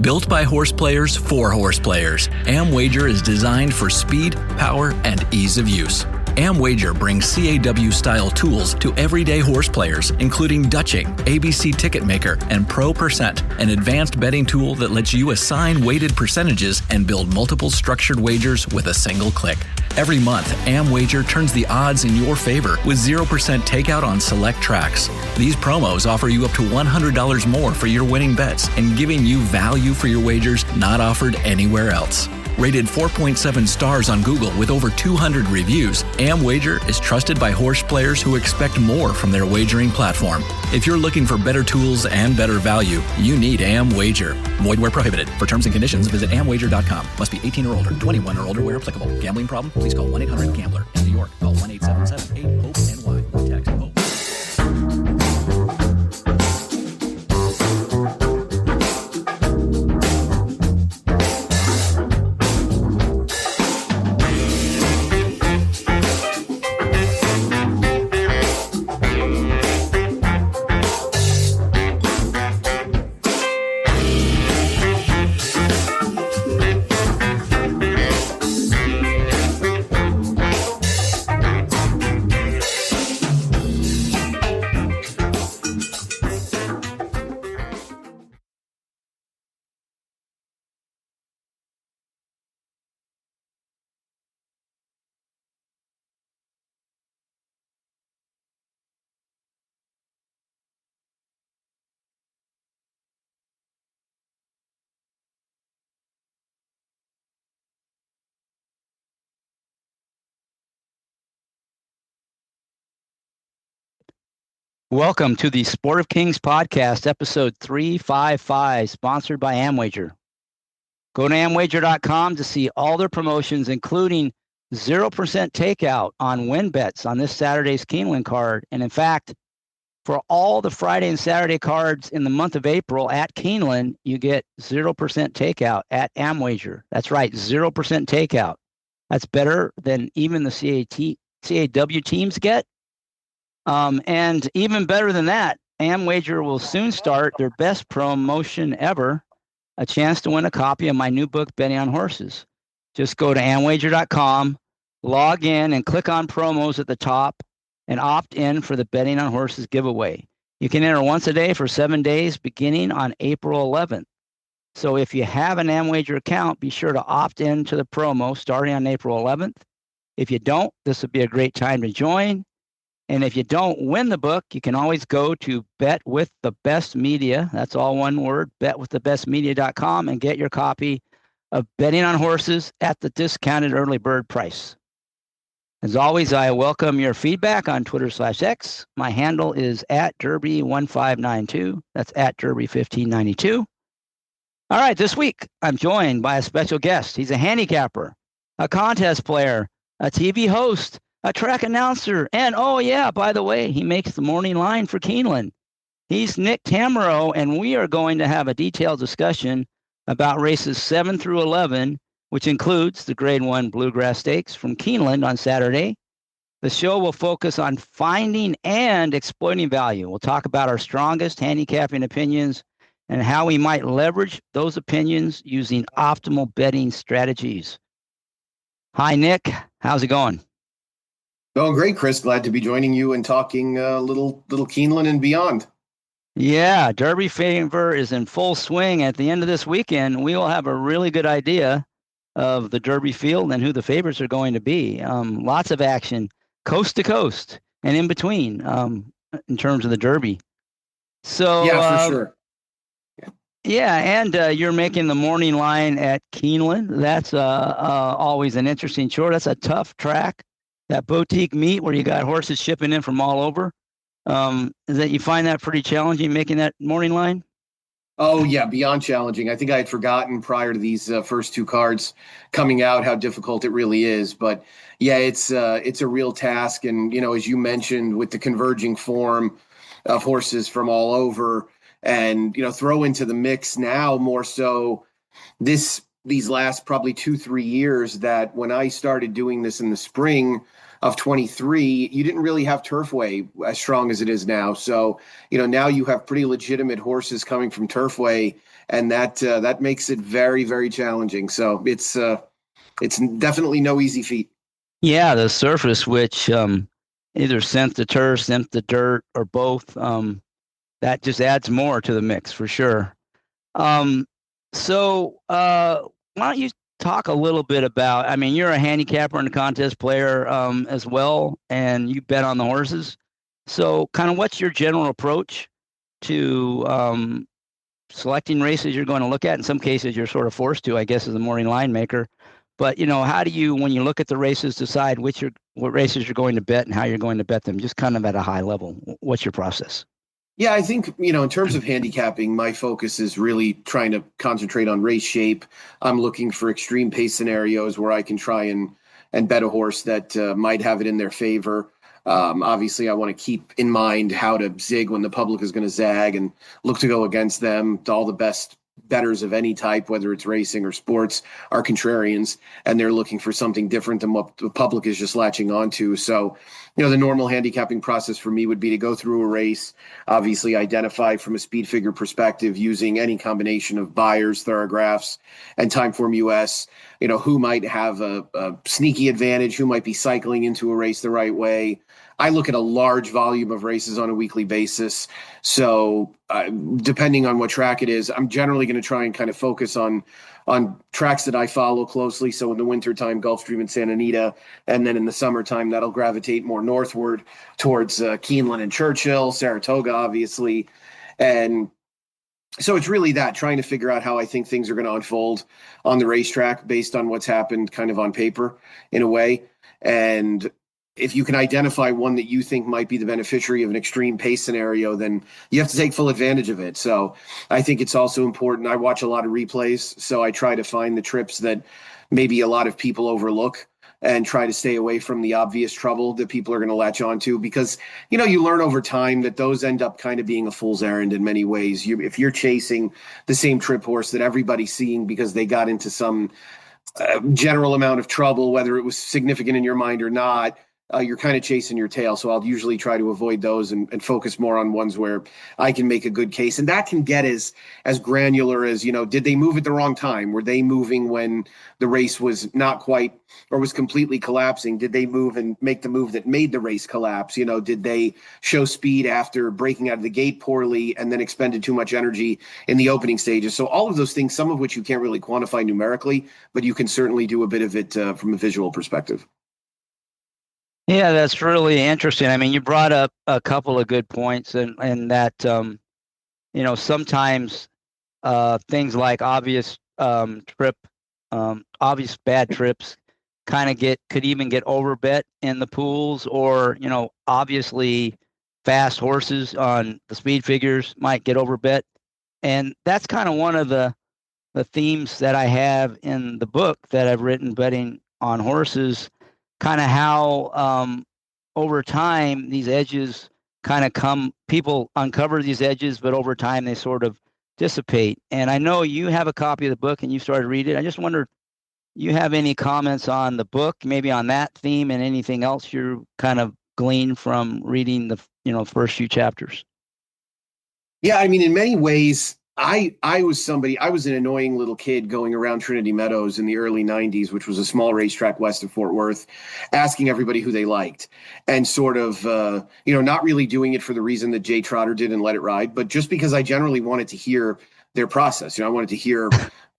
Built by horse players for horse players, AmWager is designed for speed, power, and ease of use. AmWager brings CAW-style tools to everyday horse players, including Dutching, ABC Ticket Maker, and Pro Percent, an advanced betting tool that lets you assign weighted percentages and build multiple structured wagers with a single click. Every month, AmWager turns the odds in your favor with 0% takeout on select tracks. These promos offer you up to $100 more for your winning bets and giving you value for your wagers not offered anywhere else. Rated 4.7 stars on Google with over 200 reviews, AmWager is trusted by horse players who expect more from their wagering platform. If you're looking for better tools and better value, you need AmWager. Void where prohibited. For terms and conditions, visit amwager.com. Must be 18 or older, 21 or older where applicable. Gambling problem? Please call 1-800-GAMBLER. In New York, call 1-877-8-HOPE-NY or text HOPE. Welcome to the Sport of Kings podcast, episode 355, sponsored by AmWager. Go to amwager.com to see all their promotions, including 0% takeout on win bets on this Saturday's Keeneland card. And in fact, for all the Friday and Saturday cards in the month of April at Keeneland, you get 0% takeout at AmWager. That's right, 0% takeout. That's better than even the CAW teams get. And even better than that, AmWager will soon start their best promotion ever, a chance to win a copy of my new book, Betting on Horses. Just go to amwager.com, log in, and click on promos at the top and opt in for the Betting on Horses giveaway. You can enter once a day for 7 days beginning on April 11th. So if you have an AmWager account, be sure to opt in to the promo starting on April 11th. If you don't, this would be a great time to join. And if you don't win the book, you can always go to Bet with the Best Media. That's all one word, betwiththebestmedia.com, and get your copy of Betting on Horses at the discounted early bird price. As always, I welcome your feedback on Twitter/X. My handle is @Derby1592. That's @Derby1592. All right, this week I'm joined by a special guest. He's a handicapper, a contest player, a TV host, a track announcer, and oh yeah, by the way, he makes the morning line for Keeneland. He's Nick Tamero, and we are going to have a detailed discussion about races 7 through 11, which includes the Grade 1 Bluegrass Stakes from Keeneland on Saturday. The show will focus on finding and exploiting value. We'll talk about our strongest handicapping opinions and how we might leverage those opinions using optimal betting strategies. Hi, Nick. How's it going? Oh, great, Chris. Glad to be joining you and talking little Keeneland and beyond. Yeah, Derby fever is in full swing. At the end of this weekend, we will have a really good idea of the Derby field and who the favorites are going to be. Lots of action, coast to coast and in between, in terms of the Derby. So yeah, for sure. Yeah, and you're making the morning line at Keeneland. That's always an interesting chore. That's a tough track. That boutique meet where you got horses shipping in from all over. Is that you find that pretty challenging making that morning line? Oh yeah, beyond challenging. I think I had forgotten prior to these first two cards coming out how difficult it really is. But yeah, it's a real task. And as you mentioned, with the converging form of horses from all over, and throw into the mix now more so these last probably 2-3 years, that when I started doing this in the spring of 23, you didn't really have Turfway as strong as it is now. So, now you have pretty legitimate horses coming from Turfway, and that makes it very, very challenging. So it's definitely no easy feat. Yeah, the surface, which either sent the turf, sent the dirt, or both, that just adds more to the mix for sure. So why don't you talk a little bit about, I mean, you're a handicapper and a contest player as well, and you bet on the horses. So kind of what's your general approach to selecting races you're going to look at? In some cases, you're sort of forced to, I guess, as a morning line maker. But, how do you, when you look at the races, decide what races you're going to bet and how you're going to bet them, just kind of at a high level? What's your process? Yeah, I think, in terms of handicapping, my focus is really trying to concentrate on race shape. I'm looking for extreme pace scenarios where I can try and bet a horse that might have it in their favor. Obviously, I want to keep in mind how to zig when the public is going to zag and look to go against them. All the best bettors of any type, whether it's racing or sports, are contrarians, and they're looking for something different than what the public is just latching onto. So, the normal handicapping process for me would be to go through a race, obviously identify from a speed figure perspective using any combination of buyers, thoroughgraphs, and Timeform US, who might have a sneaky advantage, who might be cycling into a race the right way. I look at a large volume of races on a weekly basis. So depending on what track it is, I'm generally going to try and kind of focus on tracks that I follow closely. So in the wintertime, Gulfstream and Santa Anita, and then in the summertime, that'll gravitate more northward towards Keeneland and Churchill, Saratoga, obviously. And so it's really that, trying to figure out how I think things are going to unfold on the racetrack based on what's happened kind of on paper in a way. And if you can identify one that you think might be the beneficiary of an extreme pace scenario, then you have to take full advantage of it. So I think it's also important. I watch a lot of replays, so I try to find the trips that maybe a lot of people overlook and try to stay away from the obvious trouble that people are going to latch onto, because, you learn over time that those end up kind of being a fool's errand in many ways. If you're chasing the same trip horse that everybody's seeing because they got into some general amount of trouble, whether it was significant in your mind or not, you're kind of chasing your tail. So I'll usually try to avoid those and focus more on ones where I can make a good case. And that can get as granular as, did they move at the wrong time? Were they moving when the race was not quite or was completely collapsing? Did they move and make the move that made the race collapse? Did they show speed after breaking out of the gate poorly and then expended too much energy in the opening stages? So all of those things, some of which you can't really quantify numerically, but you can certainly do a bit of it from a visual perspective. Yeah, that's really interesting. I mean, you brought up a couple of good points, and that sometimes things like obvious obvious bad trips could even get overbet in the pools, or obviously fast horses on the speed figures might get overbet, and that's kind of one of the themes that I have in the book that I've written, betting on horses. Kind of how over time these edges kind of people uncover these edges, but over time they sort of dissipate. And I know you have a copy of the book and you started reading it. I just wonder, you have any comments on the book, maybe on that theme, and anything else you kind of gleaned from reading the first few chapters? Yeah, I mean, in many ways, I was an annoying little kid going around Trinity Meadows in the early 90s, which was a small racetrack west of Fort Worth, asking everybody who they liked, and sort of, not really doing it for the reason that Jay Trotter did and Let It Ride, but just because I generally wanted to hear their process. I wanted to hear,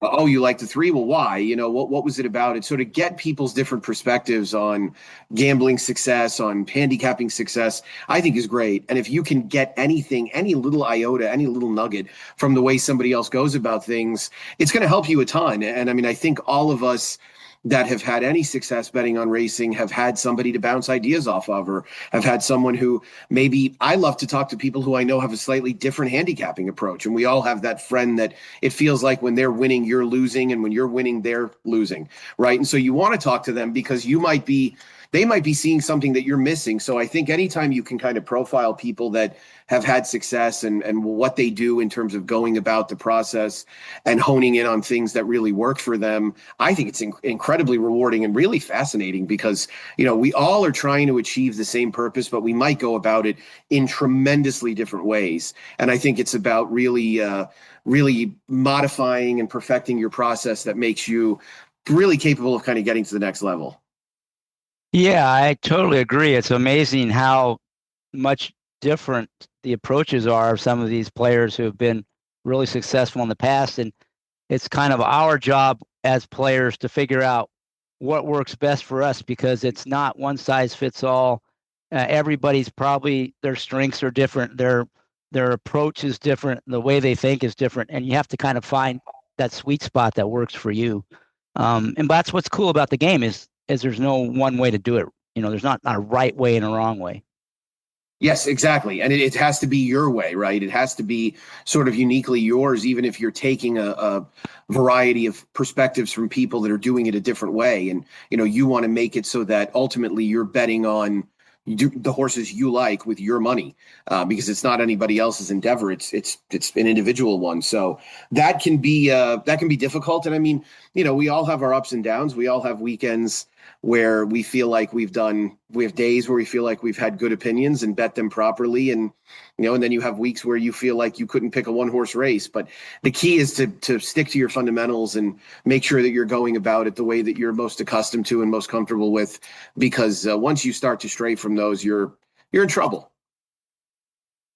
oh, you like the three? Well, why? What was it about it? So to get people's different perspectives on gambling success, on handicapping success, I think is great. And if you can get anything, any little iota, any little nugget from the way somebody else goes about things, it's going to help you a ton. And I mean, I think all of us that have had any success betting on racing have had somebody to bounce ideas off of, or have had someone who maybe, I love to talk to people who I know have a slightly different handicapping approach. And we all have that friend that it feels like when they're winning, you're losing, and when you're winning, they're losing, right? And so you want to talk to them because you might be they might be seeing something that you're missing. So I think anytime you can kind of profile people that have had success and what they do in terms of going about the process and honing in on things that really work for them, I think it's incredibly rewarding and really fascinating because, we all are trying to achieve the same purpose, but we might go about it in tremendously different ways. And I think it's about really modifying and perfecting your process that makes you really capable of kind of getting to the next level. Yeah, I totally agree. It's amazing how much different the approaches are of some of these players who have been really successful in the past. And it's kind of our job as players to figure out what works best for us, because it's not one size fits all. Everybody's probably, their strengths are different. Their approach is different. The way they think is different. And you have to kind of find that sweet spot that works for you. And that's what's cool about the game is there's no one way to do it. There's not a right way and a wrong way. Yes, exactly. And it has to be your way, right? It has to be sort of uniquely yours, even if you're taking a variety of perspectives from people that are doing it a different way. And, you want to make it so that ultimately you're betting on the horses you like with your money, because it's not anybody else's endeavor. It's an individual one. So that can be difficult. And I mean, we all have our ups and downs. We all have weekends where we feel like we have days where we feel like we've had good opinions and bet them properly. And, and then you have weeks where you feel like you couldn't pick a one horse race. But the key is to stick to your fundamentals and make sure that you're going about it the way that you're most accustomed to and most comfortable with, because once you start to stray from those, you're in trouble.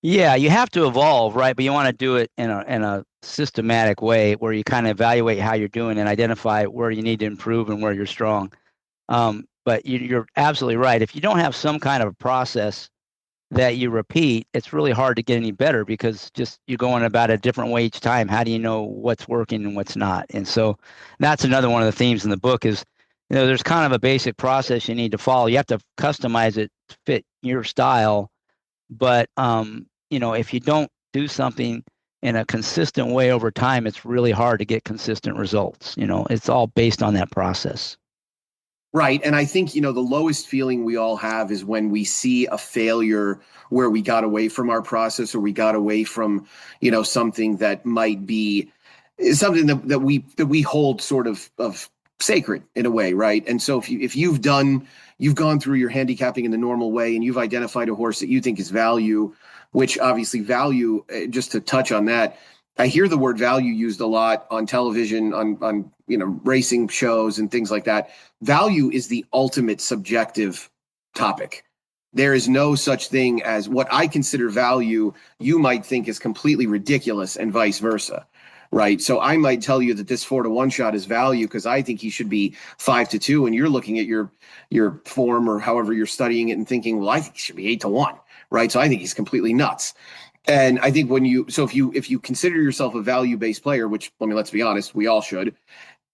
Yeah, you have to evolve, right? But you want to do it in a systematic way where you kind of evaluate how you're doing and identify where you need to improve and where you're strong. But you're absolutely right. If you don't have some kind of a process that you repeat, it's really hard to get any better, because just you're going about it a different way each time. How do you know what's working and what's not? And so that's another one of the themes in the book is, there's kind of a basic process you need to follow. You have to customize it to fit your style. But, if you don't do something in a consistent way over time, it's really hard to get consistent results. It's all based on that process. Right. And I think, the lowest feeling we all have is when we see a failure where we got away from our process, or we got away from, something that might be something that we hold sort of sacred in a way. Right. And so if you've gone through your handicapping in the normal way and you've identified a horse that you think is value, which obviously value, just to touch on that, I hear the word value used a lot on television, on racing shows and things like that. Value is the ultimate subjective topic. There is no such thing as what I consider value, you might think is completely ridiculous, and vice versa, right? So I might tell you that this 4-1 shot is value because I think he should be 5-2, and you're looking at your form or however you're studying it and thinking, well, I think he should be 8-1, right? So I think he's completely nuts. And I think if you consider yourself a value-based player, which, let's be honest, we all should,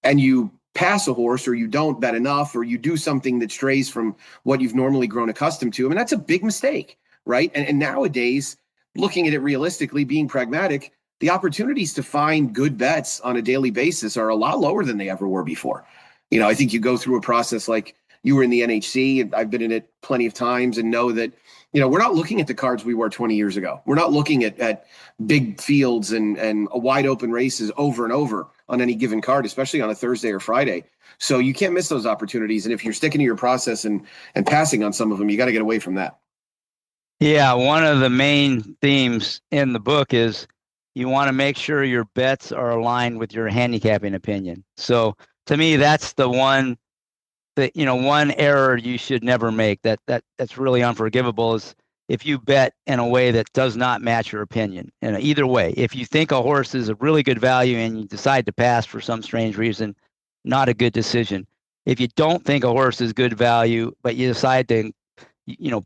and you pass a horse, or you don't bet enough, or you do something that strays from what you've normally grown accustomed to, that's a big mistake, right? And nowadays, looking at it realistically, being pragmatic, the opportunities to find good bets on a daily basis are a lot lower than they ever were before. I think you go through a process like you were in the NHC, and I've been in it plenty of times, and know that we're not looking at the cards we were 20 years ago. We're not looking at big fields and wide open races over and over on any given card, especially on a Thursday or Friday. So you can't miss those opportunities. And if you're sticking to your process and passing on some of them, you got to get away from that. Yeah, one of the main themes in the book is you want to make sure your bets are aligned with your handicapping opinion. So to me, that's the one error you should never make that's really unforgivable is if you bet in a way that does not match your opinion. And either way, if you think a horse is a really good value and you decide to pass for some strange reason, not a good decision. If you don't think a horse is good value, but you decide to,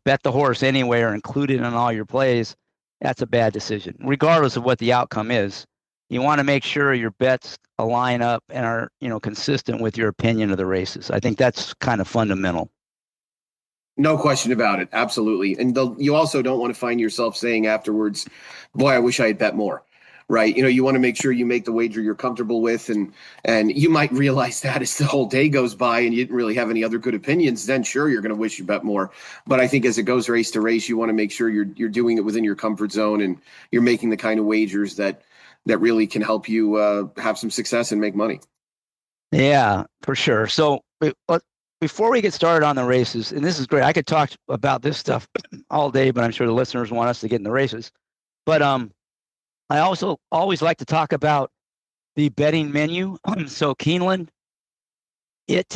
bet the horse anyway or include it in all your plays, that's a bad decision, regardless of what the outcome is. You want to make sure your bets align up and are, consistent with your opinion of the races. I think that's kind of fundamental. No question about it. Absolutely. And you also don't want to find yourself saying afterwards, boy, I wish I had bet more. right? You want to make sure you make the wager you're comfortable with, and you might realize that as the whole day goes by and you didn't really have any other good opinions, then sure, you're going to wish you bet more. But I think as it goes race to race, you want to make sure you're doing it within your comfort zone, and you're making the kind of wagers that really can help you have some success and make money. Yeah, for sure. So before we get started on the races, and this is great, I could talk about this stuff all day, but I'm sure the listeners want us to get in the races. But I also always like to talk about the betting menu. So Keeneland, it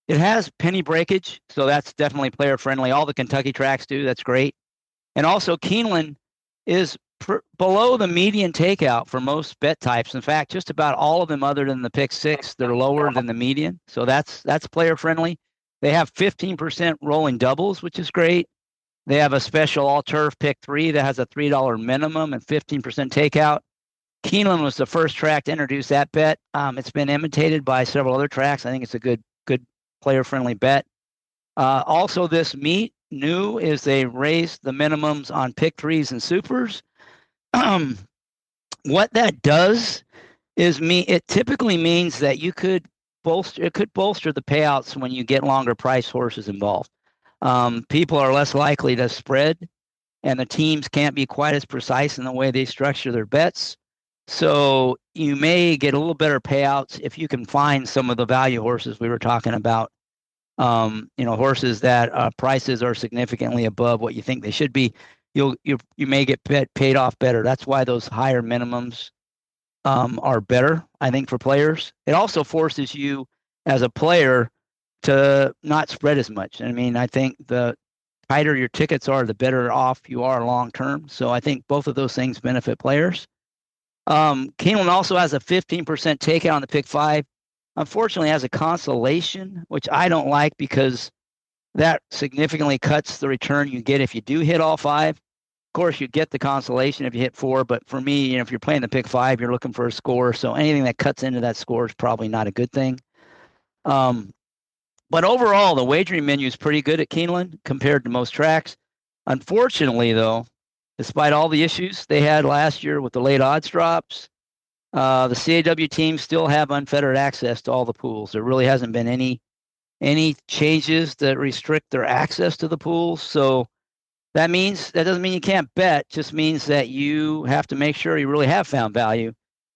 has penny breakage, so that's definitely player friendly. All the Kentucky tracks do. That's great. And also Keeneland is below the median takeout for most bet types. In fact, just about all of them other than the pick six, they're lower than the median. So that's player friendly. They have 15% rolling doubles, which is great. They have a special all turf pick three that has a $3 minimum and 15% takeout. Keeneland was the first track to introduce that bet. It's been imitated by several other tracks. I think it's a good player friendly bet. Also, this meet new is they raised the minimums on pick threes and supers. What that does is it typically means that it could bolster the payouts when you get longer price horses involved. People are less likely to spread, and the teams can't be quite as precise in the way they structure their bets. So you may get a little better payouts if you can find some of the value horses we were talking about. Horses that prices are significantly above what you think they should be. You may get paid off better. That's why those higher minimums are better, I think, for players. It also forces you as a player to not spread as much. I mean, I think the tighter your tickets are, the better off you are long term. So I think both of those things benefit players. Keeneland also has a 15% takeout on the pick five. Unfortunately, has a consolation, which I don't like because that significantly cuts the return you get if you do hit all five. Of course, you get the consolation if you hit four, but for me, if you're playing the pick five, you're looking for a score. So anything that cuts into that score is probably not a good thing. But overall, the wagering menu is pretty good at Keeneland compared to most tracks. Unfortunately, though, despite all the issues they had last year with the late odds drops, the CAW teams still have unfettered access to all the pools. There really hasn't been any changes that restrict their access to the pools. So that doesn't mean you can't bet, just means that you have to make sure you really have found value,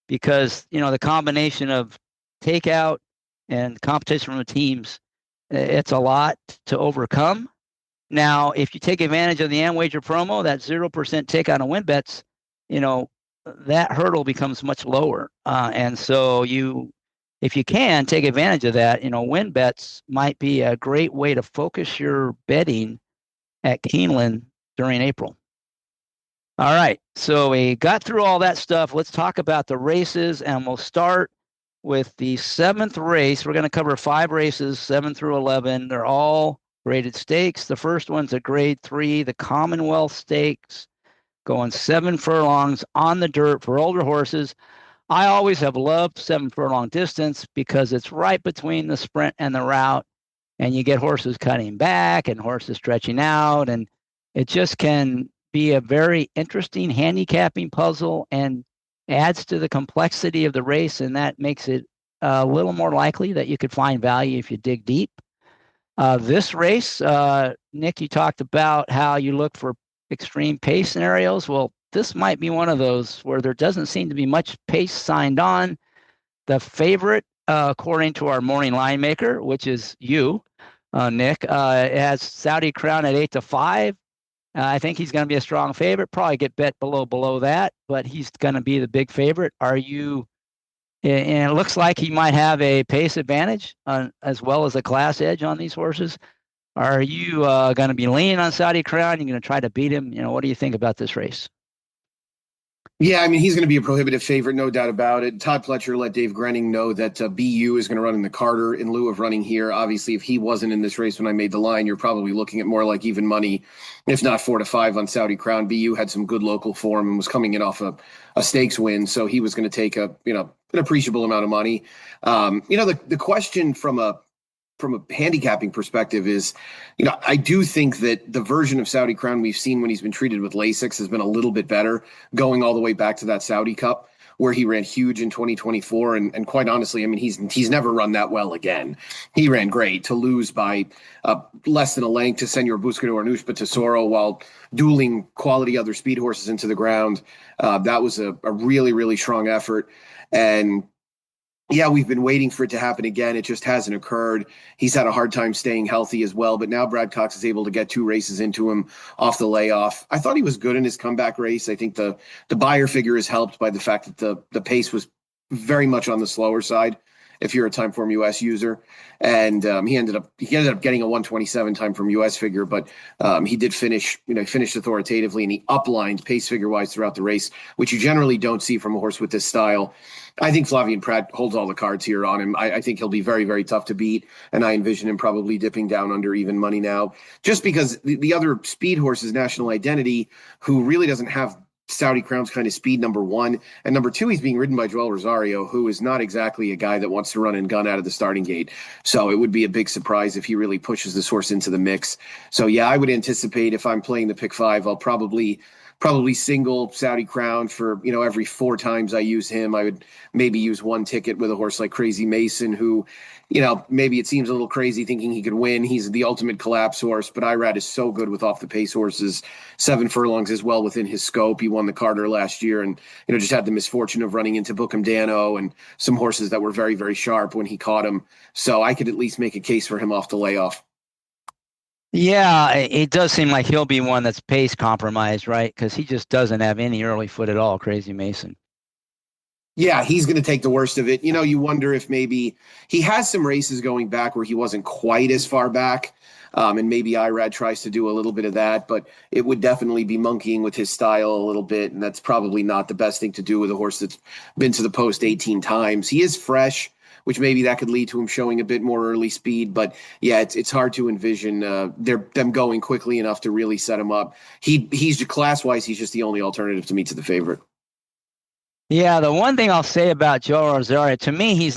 because the combination of takeout and competition from the teams, it's a lot to overcome. Now, if you take advantage of the AmWager promo, that 0% takeout on win bets, that hurdle becomes much lower. And so if you can take advantage of that, win bets might be a great way to focus your betting at Keeneland during April. All right, so we got through all that stuff. Let's talk about the races, and we'll start with the seventh race. We're going to cover 5 races, 7 through 11. They're all graded stakes. The first one's a grade 3, the Commonwealth Stakes, going 7 furlongs on the dirt for older horses. I always have loved 7 furlong distance because it's right between the sprint and the route, and you get horses cutting back and horses stretching out, and it just can be a very interesting handicapping puzzle and adds to the complexity of the race, and that makes it a little more likely that you could find value if you dig deep. This race, Nick, you talked about how you look for extreme pace scenarios. Well, this might be one of those where there doesn't seem to be much pace signed on. The favorite, according to our morning line maker, which is you, Nick, has Saudi Crown at 8-5. I think he's going to be a strong favorite. Probably get bet below that, but he's going to be the big favorite. And it looks like he might have a pace advantage as well as a class edge on these horses. Are you going to be leaning on Saudi Crown? You're going to try to beat him? What do you think about this race? Yeah, I mean, he's going to be a prohibitive favorite, no doubt about it. Todd Pletcher let Dave Grenning know that BU is going to run in the Carter in lieu of running here. Obviously, if he wasn't in this race when I made the line, you're probably looking at more like even money, if not 4-5 on Saudi Crown. BU had some good local form and was coming in off a stakes win, so he was going to take an appreciable amount of money. The question from a from a handicapping perspective is, I do think that the version of Saudi Crown we've seen when he's been treated with Lasix has been a little bit better, going all the way back to that Saudi Cup where he ran huge in 2024. And quite honestly, I mean, he's never run that well again. He ran great. To lose by less than a length to Senor Buscado or Anushka Tesoro while dueling quality other speed horses into the ground, that was a really, really strong effort. And yeah, we've been waiting for it to happen again. It just hasn't occurred. He's had a hard time staying healthy as well. But now Brad Cox is able to get 2 races into him off the layoff. I thought he was good in his comeback race. I think the buyer figure is helped by the fact that the pace was very much on the slower side if you're a Timeform US user. And he ended up getting a 127 Timeform US figure, but he did finish, finished authoritatively, and he uplined pace figure wise throughout the race, which you generally don't see from a horse with this style. I think Flavien Prat holds all the cards here on him. I think he'll be very, very tough to beat, and I envision him probably dipping down under even money now, just because the other speed horses, National Identity, who really doesn't have Saudi Crown's kind of speed, number one. And number two, he's being ridden by Joel Rosario, who is not exactly a guy that wants to run and gun out of the starting gate. So it would be a big surprise if he really pushes this horse into the mix. So yeah, I would anticipate if I'm playing the pick 5, I'll probably single Saudi Crown for, every 4 times I use him. I would maybe use 1 ticket with a horse like Crazy Mason, who, maybe it seems a little crazy thinking he could win. He's the ultimate collapse horse, but Irad is so good with off the pace horses. 7 furlongs is well within his scope. He won the Carter last year and, just had the misfortune of running into Bookham Dano and some horses that were very, very sharp when he caught him. So I could at least make a case for him off the layoff. Yeah, it does seem like he'll be one that's pace compromised, right? Because he just doesn't have any early foot at all, Crazy Mason. Yeah, he's going to take the worst of it. You wonder if maybe he has some races going back where he wasn't quite as far back, and maybe Irad tries to do a little bit of that, but it would definitely be monkeying with his style a little bit, and that's probably not the best thing to do with a horse that's been to the post 18 times. He is fresh, which maybe that could lead to him showing a bit more early speed. But yeah, it's hard to envision them going quickly enough to really set him up. He's class-wise, he's just the only alternative to me to the favorite. Yeah, the one thing I'll say about Joe Rosario, to me, he's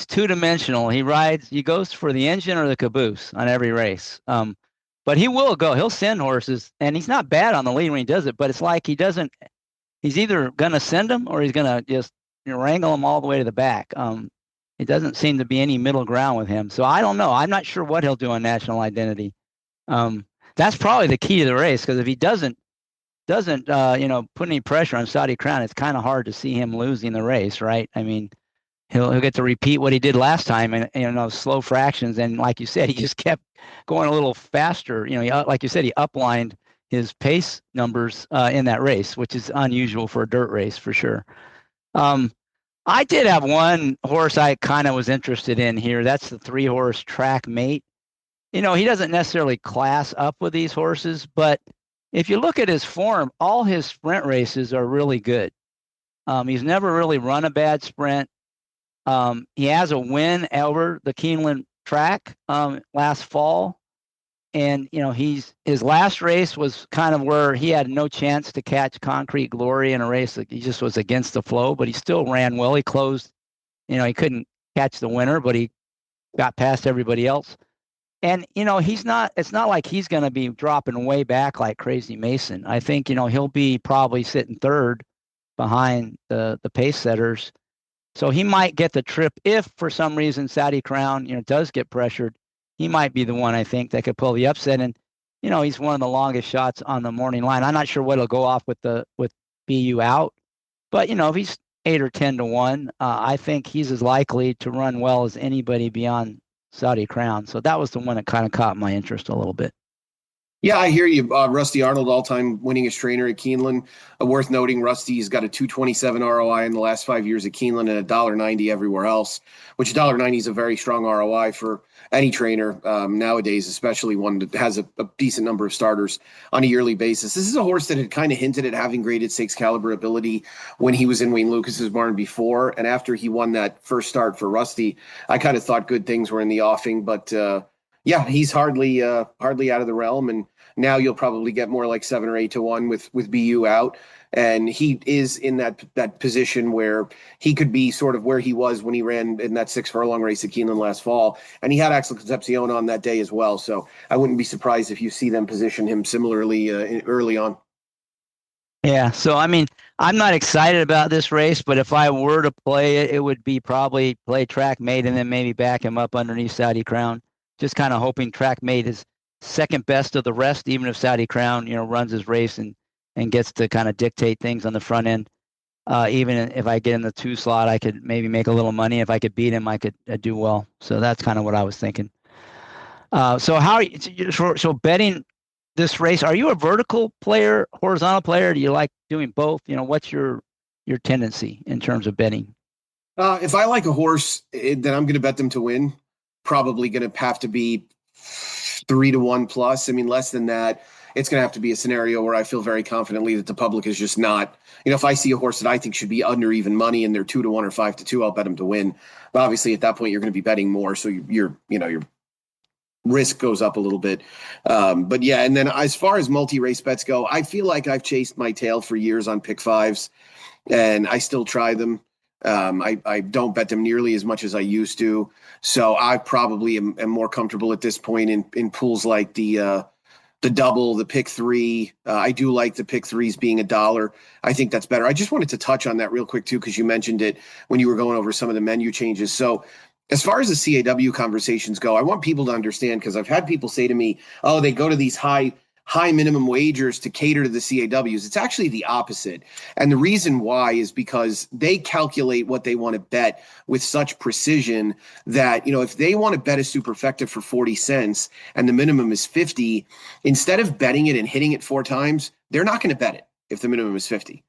two-dimensional. He goes for the engine or the caboose on every race. But he will go. He'll send horses, and he's not bad on the lead when he does it, but it's like he's either going to send them or he's going to just wrangle them all the way to the back. It doesn't seem to be any middle ground with him. So I don't know. I'm not sure what he'll do on National Identity. That's probably the key to the race, because if he doesn't put any pressure on Saudi Crown, it's kind of hard to see him losing the race, right? I mean, he'll get to repeat what he did last time, and slow fractions. And like you said, he just kept going a little faster. Like you said, he uplined his pace numbers in that race, which is unusual for a dirt race for sure. I did have one horse I kind of was interested in here. That's the 3-horse Track Mate. He doesn't necessarily class up with these horses, but if you look at his form, all his sprint races are really good. He's never really run a bad sprint. He has a win over the Keeneland track last fall. And, his last race was kind of where he had no chance to catch Concrete Glory in a race. He just was against the flow, but he still ran well. He closed, he couldn't catch the winner, but he got past everybody else. And, it's not like he's going to be dropping way back like Crazy Mason. I think, he'll be probably sitting third behind the pace setters. So he might get the trip if for some reason Saudi Crown, does get pressured. He might be the one, I think, that could pull the upset. And, he's one of the longest shots on the morning line. I'm not sure what he'll go off with BU out. But, if he's 8 or 10 to 1, I think he's as likely to run well as anybody beyond Saudi Crown. So that was the one that kind of caught my interest a little bit. Yeah, I hear you. Rusty Arnold, all-time winningest trainer at Keeneland. Worth noting, Rusty's got a 227 ROI in the last 5 years at Keeneland and $1.90 everywhere else, which $1.90 is a very strong ROI for any trainer nowadays, especially one that has a decent number of starters on a yearly basis. This is a horse that had kind of hinted at having graded 6 caliber ability when he was in Wayne Lucas's barn before. And after he won that first start for Rusty, I kind of thought good things were in the offing, but yeah, he's hardly out of the realm. And Now you'll probably get more like 7 or 8 to 1 with BU out. And he is in that position where he could be sort of where he was when he ran in that 6 furlong race at Keeneland last fall. And he had Axel Concepcion on that day as well. So I wouldn't be surprised if you see them position him similarly early on. Yeah. So, I mean, I'm not excited about this race, but if I were to play it, it would be probably play Track Mate and then maybe back him up underneath Saudi Crown. Just kind of hoping Track Mate is second best of the rest, even if Saudi Crown, runs his race and gets to kind of dictate things on the front end. Even if I get in the 2 slot, I could maybe make a little money. If I could beat him, I could do well. So that's kind of what I was thinking. So betting this race, are you a vertical player, horizontal player? Do you like doing both? What's your tendency in terms of betting? If I like a horse, then I'm going to bet them to win. Probably going to have to be 3 to 1 plus. I mean, less than that, it's going to have to be a scenario where I feel very confidently that the public is just not, if I see a horse that I think should be under even money and they're 2 to 1 or 5 to 2, I'll bet them to win. But obviously at that point, you're going to be betting more. So your risk goes up a little bit. But yeah, and then as far as multi-race bets go, I feel like I've chased my tail for years on pick fives and I still try them. I don't bet them nearly as much as I used to. So I probably am more comfortable at this point in pools like the double, the pick 3. I do like the pick 3s being $1. I think that's better. I just wanted to touch on that real quick too, because you mentioned it when you were going over some of the menu changes. So as far as the CAW conversations go, I want people to understand, because I've had people say to me, oh, they go to these high minimum wagers to cater to the CAWs. It's actually the opposite. And the reason why is because they calculate what they want to bet with such precision that, if they want to bet a superfecta for 40 cents and the minimum is 50, instead of betting it and hitting it 4 times, they're not going to bet it if the minimum is 50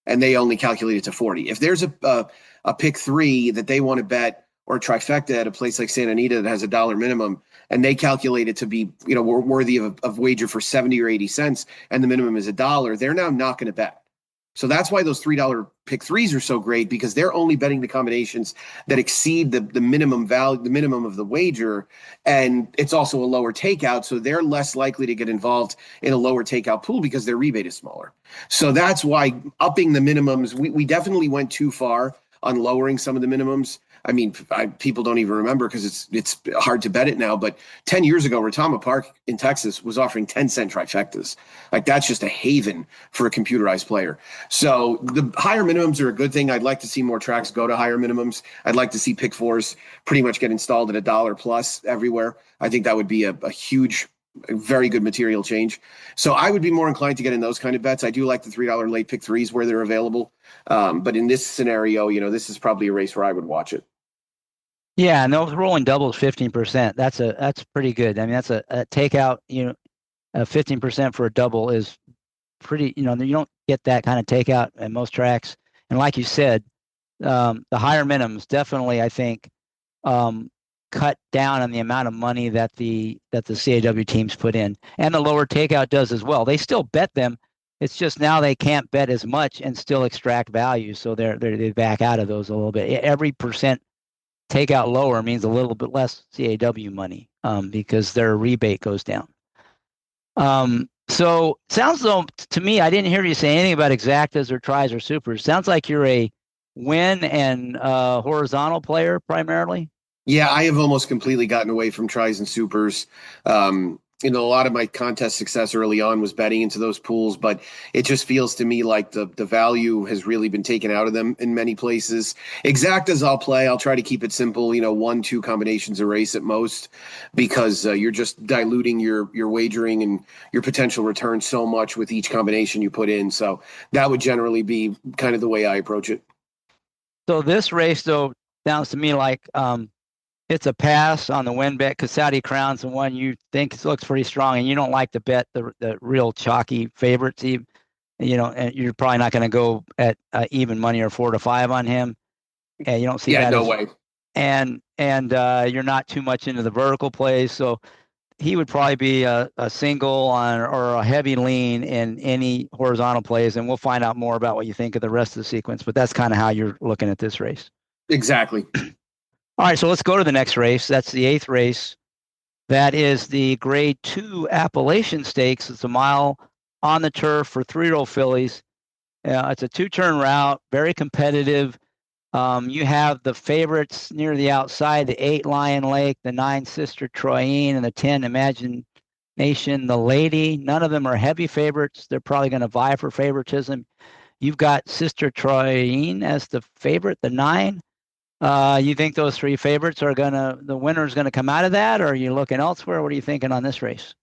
and they only calculate it to 40. If there's a pick 3 that they want to bet, or a trifecta at a place like Santa Anita that has $1 minimum, and they calculate it to be, worthy of wager for 70 or 80 cents, and the minimum is $1, they're now not going to bet. So that's why those $3 pick 3s are so great, because they're only betting the combinations that exceed the minimum value, the minimum of the wager. And it's also a lower takeout. So they're less likely to get involved in a lower takeout pool because their rebate is smaller. So that's why upping the minimums, we definitely went too far on lowering some of the minimums. I mean, people don't even remember because it's hard to bet it now. But 10 years ago, Retama Park in Texas was offering 10-cent trifectas. Like, that's just a haven for a computerized player. So the higher minimums are a good thing. I'd like to see more tracks go to higher minimums. I'd like to see pick 4s pretty much get installed at $1 plus everywhere. I think that would be a huge, very good material change. So I would be more inclined to get in those kind of bets. I do like the $3 late pick 3s where they're available. But in this scenario, this is probably a race where I would watch it. Yeah, and those rolling doubles 15%. That's pretty good. I mean, that's a takeout. 15% for a double is pretty. You don't get that kind of takeout at most tracks. And like you said, the higher minimums definitely, I think, cut down on the amount of money that the CAW teams put in, and the lower takeout does as well. They still bet them. It's just now they can't bet as much and still extract value, so they back out of those a little bit. Every percent takeout lower means a little bit less CAW money because their rebate goes down. So sounds though to me, I didn't hear you say anything about exactas or tries or supers. Sounds like you're a win and horizontal player primarily. Yeah, I have almost completely gotten away from tries and supers. A lot of my contest success early on was betting into those pools, but it just feels to me like the value has really been taken out of them in many places. Exactas I'll play. I'll try to keep it simple, 1-2 combinations a race at most, because you're just diluting your wagering and your potential return so much with each combination you put in. So that would generally be kind of the way I approach it. So this race, though, sounds to me like it's a pass on the win bet, because Saudi Crown's the one you think looks pretty strong, and you don't like to bet the real chalky favorites. And you're probably not going to go at even money or 4 to 5 on him. And you don't see that. Yeah, no way. And you're not too much into the vertical plays, so he would probably be a single or a heavy lean in any horizontal plays. And we'll find out more about what you think of the rest of the sequence. But that's kind of how you're looking at this race. Exactly. All right, so let's go to the next race. That's the 8th race. That is the Grade 2 Appalachian Stakes. It's a mile on the turf for 3-year-old fillies. It's a 2-turn route, very competitive. You have the favorites near the outside, the 8 Lion Lake, the 9 Sister Troyene, and the 10 Imagination the Lady. None of them are heavy favorites. They're probably going to vie for favoritism. You've got Sister Troyene as the favorite, the 9. You think those 3 favorites the winner's going to come out of that, or are you looking elsewhere? What are you thinking on this race?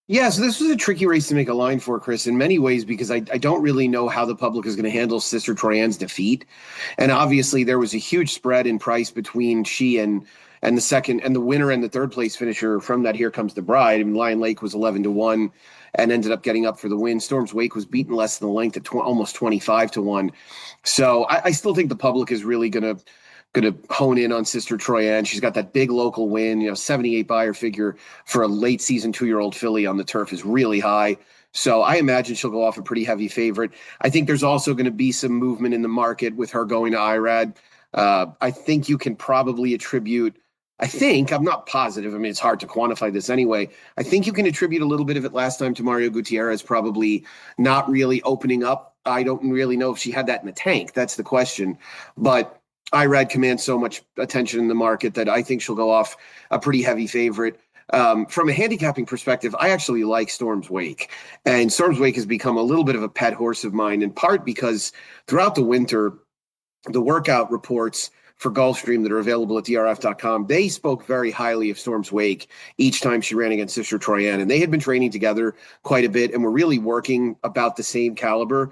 Yeah, so this was a tricky race to make a line for, Chris, in many ways, because I don't really know how the public is going to handle Sister Troyene's defeat. And obviously there was a huge spread in price between she and the second and the winner and the third place finisher from that Here Comes the Bride. I mean, Lion Lake was 11-1 and ended up getting up for the win. Storm's Wake was beaten less than the length at almost 25-1. So I still think the public is really going to hone in on Sister Troyene. She's got that big local win, 78 buyer figure for a late season 2-year-old filly on the turf is really high. So I imagine she'll go off a pretty heavy favorite. I think there's also going to be some movement in the market with her going to IRAD. I think you can probably attribute, I'm not positive. I mean, it's hard to quantify this anyway. I think you can attribute a little bit of it last time to Mario Gutierrez probably not really opening up. I don't really know if she had that in the tank. That's the question. But IRAD commands so much attention in the market that I think she'll go off a pretty heavy favorite. From a handicapping perspective, I actually like Storm's Wake. And Storm's Wake has become a little bit of a pet horse of mine, in part because throughout the winter, the workout reports for Gulfstream that are available at drf.com, they spoke very highly of Storm's Wake each time she ran against Sister Troyene. And they had been training together quite a bit and were really working about the same caliber.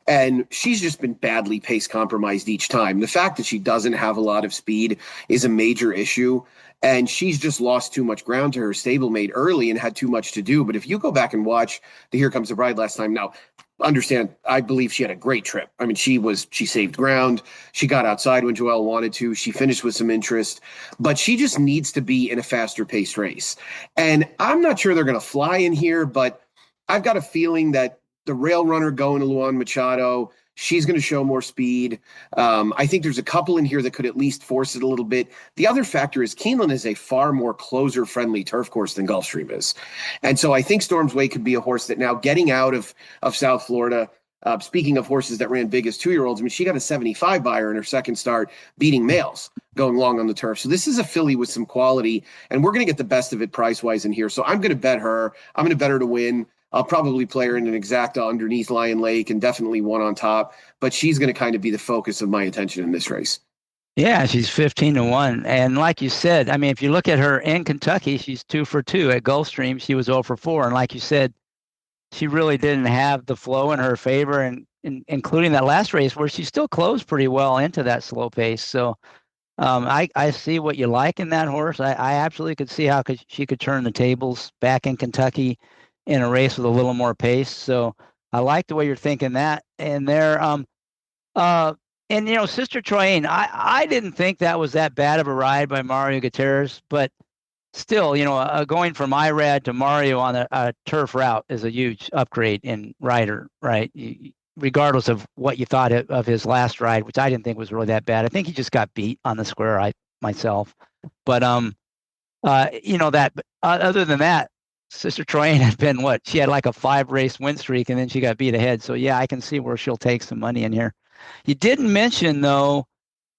And she's just been badly pace compromised each time. The fact that she doesn't have a lot of speed is a major issue. And she's just lost too much ground to her stablemate early and had too much to do. But if you go back and watch the Here Comes the Bride last time, now understand, I believe she had a great trip. I mean, she saved ground. She got outside when Joelle wanted to. She finished with some interest, but she just needs to be in a faster paced race. And I'm not sure they're going to fly in here, but I've got a feeling that the rail runner going to Luan Machado, she's going to show more speed. I think there's a couple in here that could at least force it a little bit. The other factor is Keeneland is a far more closer-friendly turf course than Gulfstream is. And so I think Storm's Way could be a horse that now getting out of South Florida, speaking of horses that ran big as 2-year-olds, I mean, she got a 75 buyer in her second start beating males going long on the turf. So this is a filly with some quality, and we're going to get the best of it price-wise in here. So I'm going to bet her. I'm going to bet her to win. I'll probably play her in an exacta underneath Lion Lake and definitely one on top, but she's going to kind of be the focus of my attention in this race. Yeah, she's 15-1. And like you said, I mean, if you look at her in Kentucky, she's 2 for 2. At Gulfstream, she was 0 for 4. And like you said, she really didn't have the flow in her favor, and including that last race where she still closed pretty well into that slow pace. So I see what you like in that horse. I absolutely could see how she could turn the tables back in Kentucky in a race with a little more pace. So I like the way you're thinking that. And there, Sister Troyene, I didn't think that was that bad of a ride by Mario Gutierrez, but still, going from IRAD to Mario on a turf route is a huge upgrade in rider, right? Regardless of what you thought of his last ride, which I didn't think was really that bad. I think he just got beat on the square myself. But, other than that, Sister Troyene had been she had like a 5-race win streak, and then she got beat ahead. So yeah, I can see where she'll take some money in here. You didn't mention though,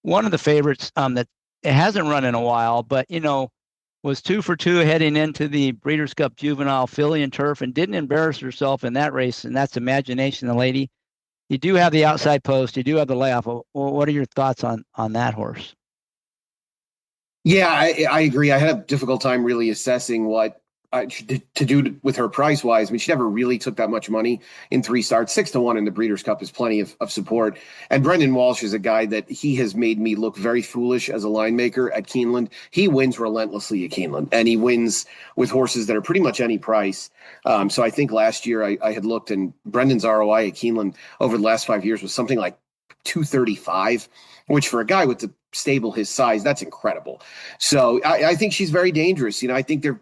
one of the favorites that it hasn't run in a while, but was 2 for 2 heading into the Breeders' Cup Juvenile Filly and Turf and didn't embarrass herself in that race, and that's Imagination the Lady. You do have the outside post, you do have the layoff. Well, what are your thoughts on that horse? Yeah, I agree. I had a difficult time really assessing what to do with her price wise. I mean, she never really took that much money in 3 starts. 6-1 in the Breeders' Cup is plenty of support. And Brendan Walsh is a guy that he has made me look very foolish as a line maker at Keeneland. He wins relentlessly at Keeneland, and he wins with horses that are pretty much any price. So I think last year I had looked, and Brendan's ROI at Keeneland over the last 5 years was something like 235, which for a guy with the stable his size, that's incredible. So I think she's very dangerous. I think there's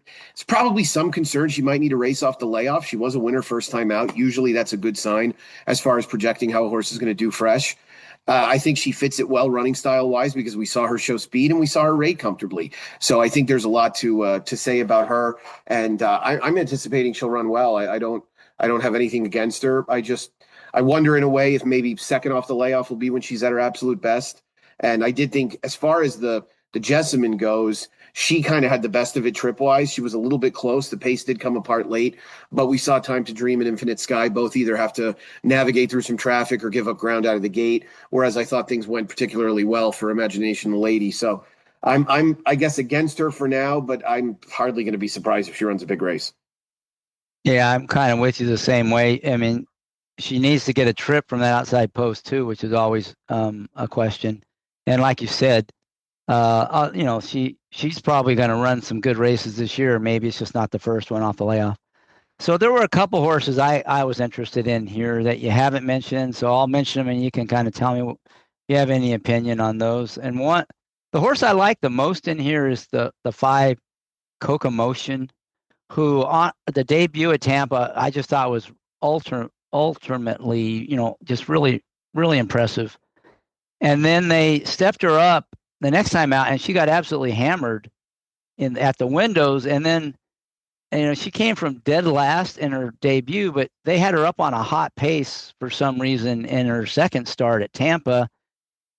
probably some concern she might need a race off the layoff. She was a winner first time out. Usually that's a good sign as far as projecting how a horse is going to do fresh. I think she fits it well running style wise because we saw her show speed and we saw her rate comfortably. So I think there's a lot to say about her, and I'm anticipating she'll run well. I don't have anything against her. I wonder in a way if maybe second off the layoff will be when she's at her absolute best. And I did think as far as the Jessamine goes, she kind of had the best of it trip-wise. She was a little bit close. The pace did come apart late, but we saw Time to Dream and Infinite Sky both either have to navigate through some traffic or give up ground out of the gate, whereas I thought things went particularly well for Imagination Lady. So I guess against her for now, but I'm hardly going to be surprised if she runs a big race. Yeah, I'm kind of with you the same way. I mean, she needs to get a trip from that outside post too, which is always a question. And like you said, she's probably going to run some good races this year. Maybe it's just not the first one off the layoff. So there were a couple horses I was interested in here that you haven't mentioned. So I'll mention them and you can kind of tell me if you have any opinion on those. And the horse I like the most in here is the 5 Coca-Motion, who on the debut at Tampa, I just thought was ultimately, just really, really impressive. And then they stepped her up the next time out, and she got absolutely hammered at the windows. And then, she came from dead last in her debut, but they had her up on a hot pace for some reason in her second start at Tampa,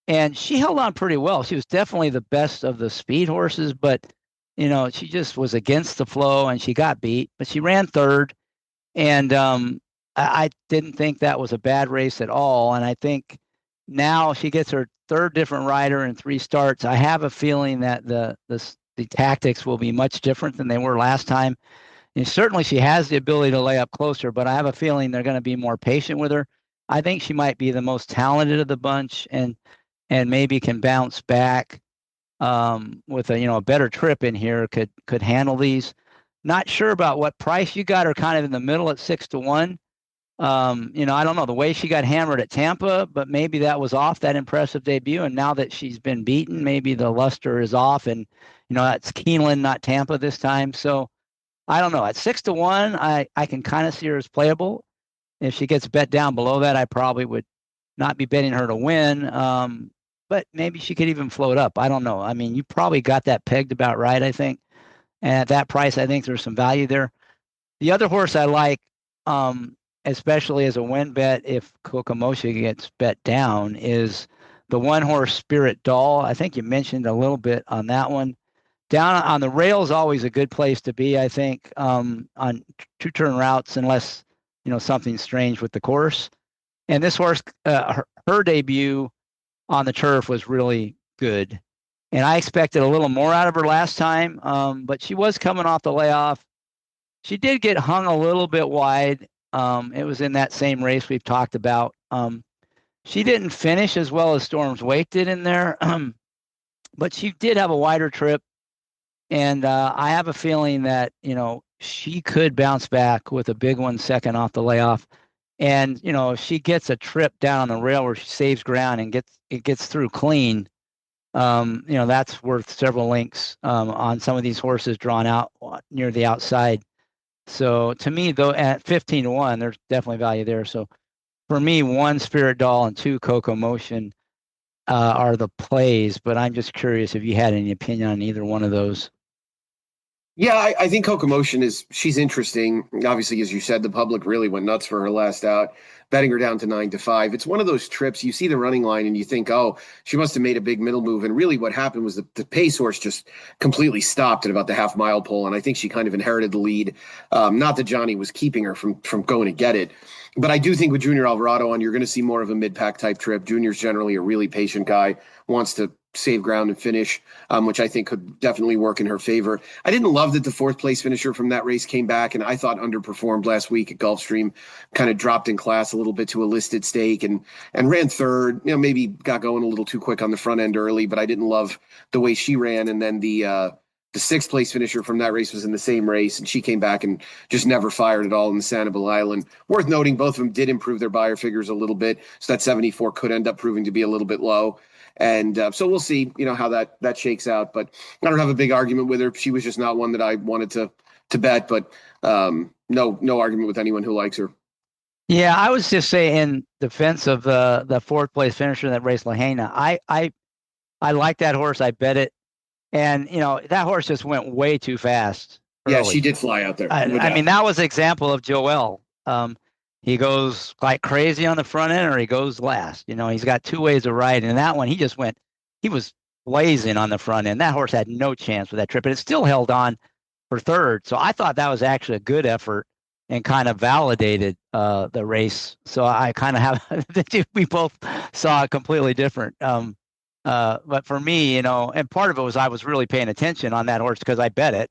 and she held on pretty well. She was definitely the best of the speed horses, but she just was against the flow, and she got beat. But she ran third, and I didn't think that was a bad race at all. And I think now she gets her third different rider in 3 starts. I have a feeling that the tactics will be much different than they were last time. And certainly she has the ability to lay up closer, but I have a feeling they're going to be more patient with her. I think she might be the most talented of the bunch, and maybe can bounce back with a better trip in here. Could handle these. Not sure about what price you got her kind of in the middle at 6-1. I don't know the way she got hammered at Tampa, but maybe that was off that impressive debut. And now that she's been beaten, maybe the luster is off, and that's Keeneland, not Tampa this time. So I don't know. At 6-1, I can kind of see her as playable. If she gets bet down below that, I probably would not be betting her to win. But maybe she could even float up. I don't know. I mean, you probably got that pegged about right, I think. And at that price, I think there's some value there. The other horse I like, especially as a win bet if Coca-Motion gets bet down, is the 1-horse Spirit Doll. I think you mentioned a little bit on that one. Down on the rail is always a good place to be, I think, on 2-turn routes, unless something strange with the course. And this horse, her debut on the turf was really good, and I expected a little more out of her last time, but she was coming off the layoff. She did get hung a little bit wide. It was in that same race we've talked about. She didn't finish as well as Storm's Wake did in there, but she did have a wider trip, and I have a feeling that she could bounce back with a big one second off the layoff. And if she gets a trip down on the rail where she saves ground and gets through clean, that's worth several links on some of these horses drawn out near the outside. So to me, though, at 15-1, there's definitely value there. So for me, 1 Spirit Doll and 2 Coca-Motion are the plays. But I'm just curious if you had any opinion on either one of those. Yeah, I think Coca-Motion she's interesting. Obviously, as you said, the public really went nuts for her last out, betting her down to 9-5. It's one of those trips, you see the running line and you think, oh, she must have made a big middle move. And really what happened was the pace horse just completely stopped at about the half-mile pole. And I think she kind of inherited the lead. Not that Johnny was keeping her from going to get it. But I do think with Junior Alvarado on, you're going to see more of a mid-pack type trip. Junior's generally a really patient guy, wants to save ground and finish, which I think could definitely work in her favor. I didn't love that the 4th place finisher from that race came back, and I thought underperformed last week at Gulfstream, kind of dropped in class a little bit to a listed stake and ran 3rd, maybe got going a little too quick on the front end early, but I didn't love the way she ran. And then the 6th place finisher from that race was in the same race, and she came back and just never fired at all in the Sanibel Island. Worth noting, both of them did improve their buyer figures a little bit, so that 74 could end up proving to be a little bit low. And so we'll see, how that shakes out. But I don't have a big argument with her. She was just not one that I wanted to bet, but no argument with anyone who likes her. Yeah, I was just saying in defense of the fourth place finisher in that race, Lahaina. I like that horse. I bet it, and that horse just went way too fast Yeah, she early. did fly out there, no I doubt. mean, that was an example of Joel. He goes like crazy on the front end, or he goes last. He's got two ways of riding. And that one, he was blazing on the front end. That horse had no chance with that trip, and it still held on for third. So I thought that was actually a good effort and kind of validated the race. So I kind of have we both saw it completely different. But for me, and part of it was I was really paying attention on that horse because I bet it.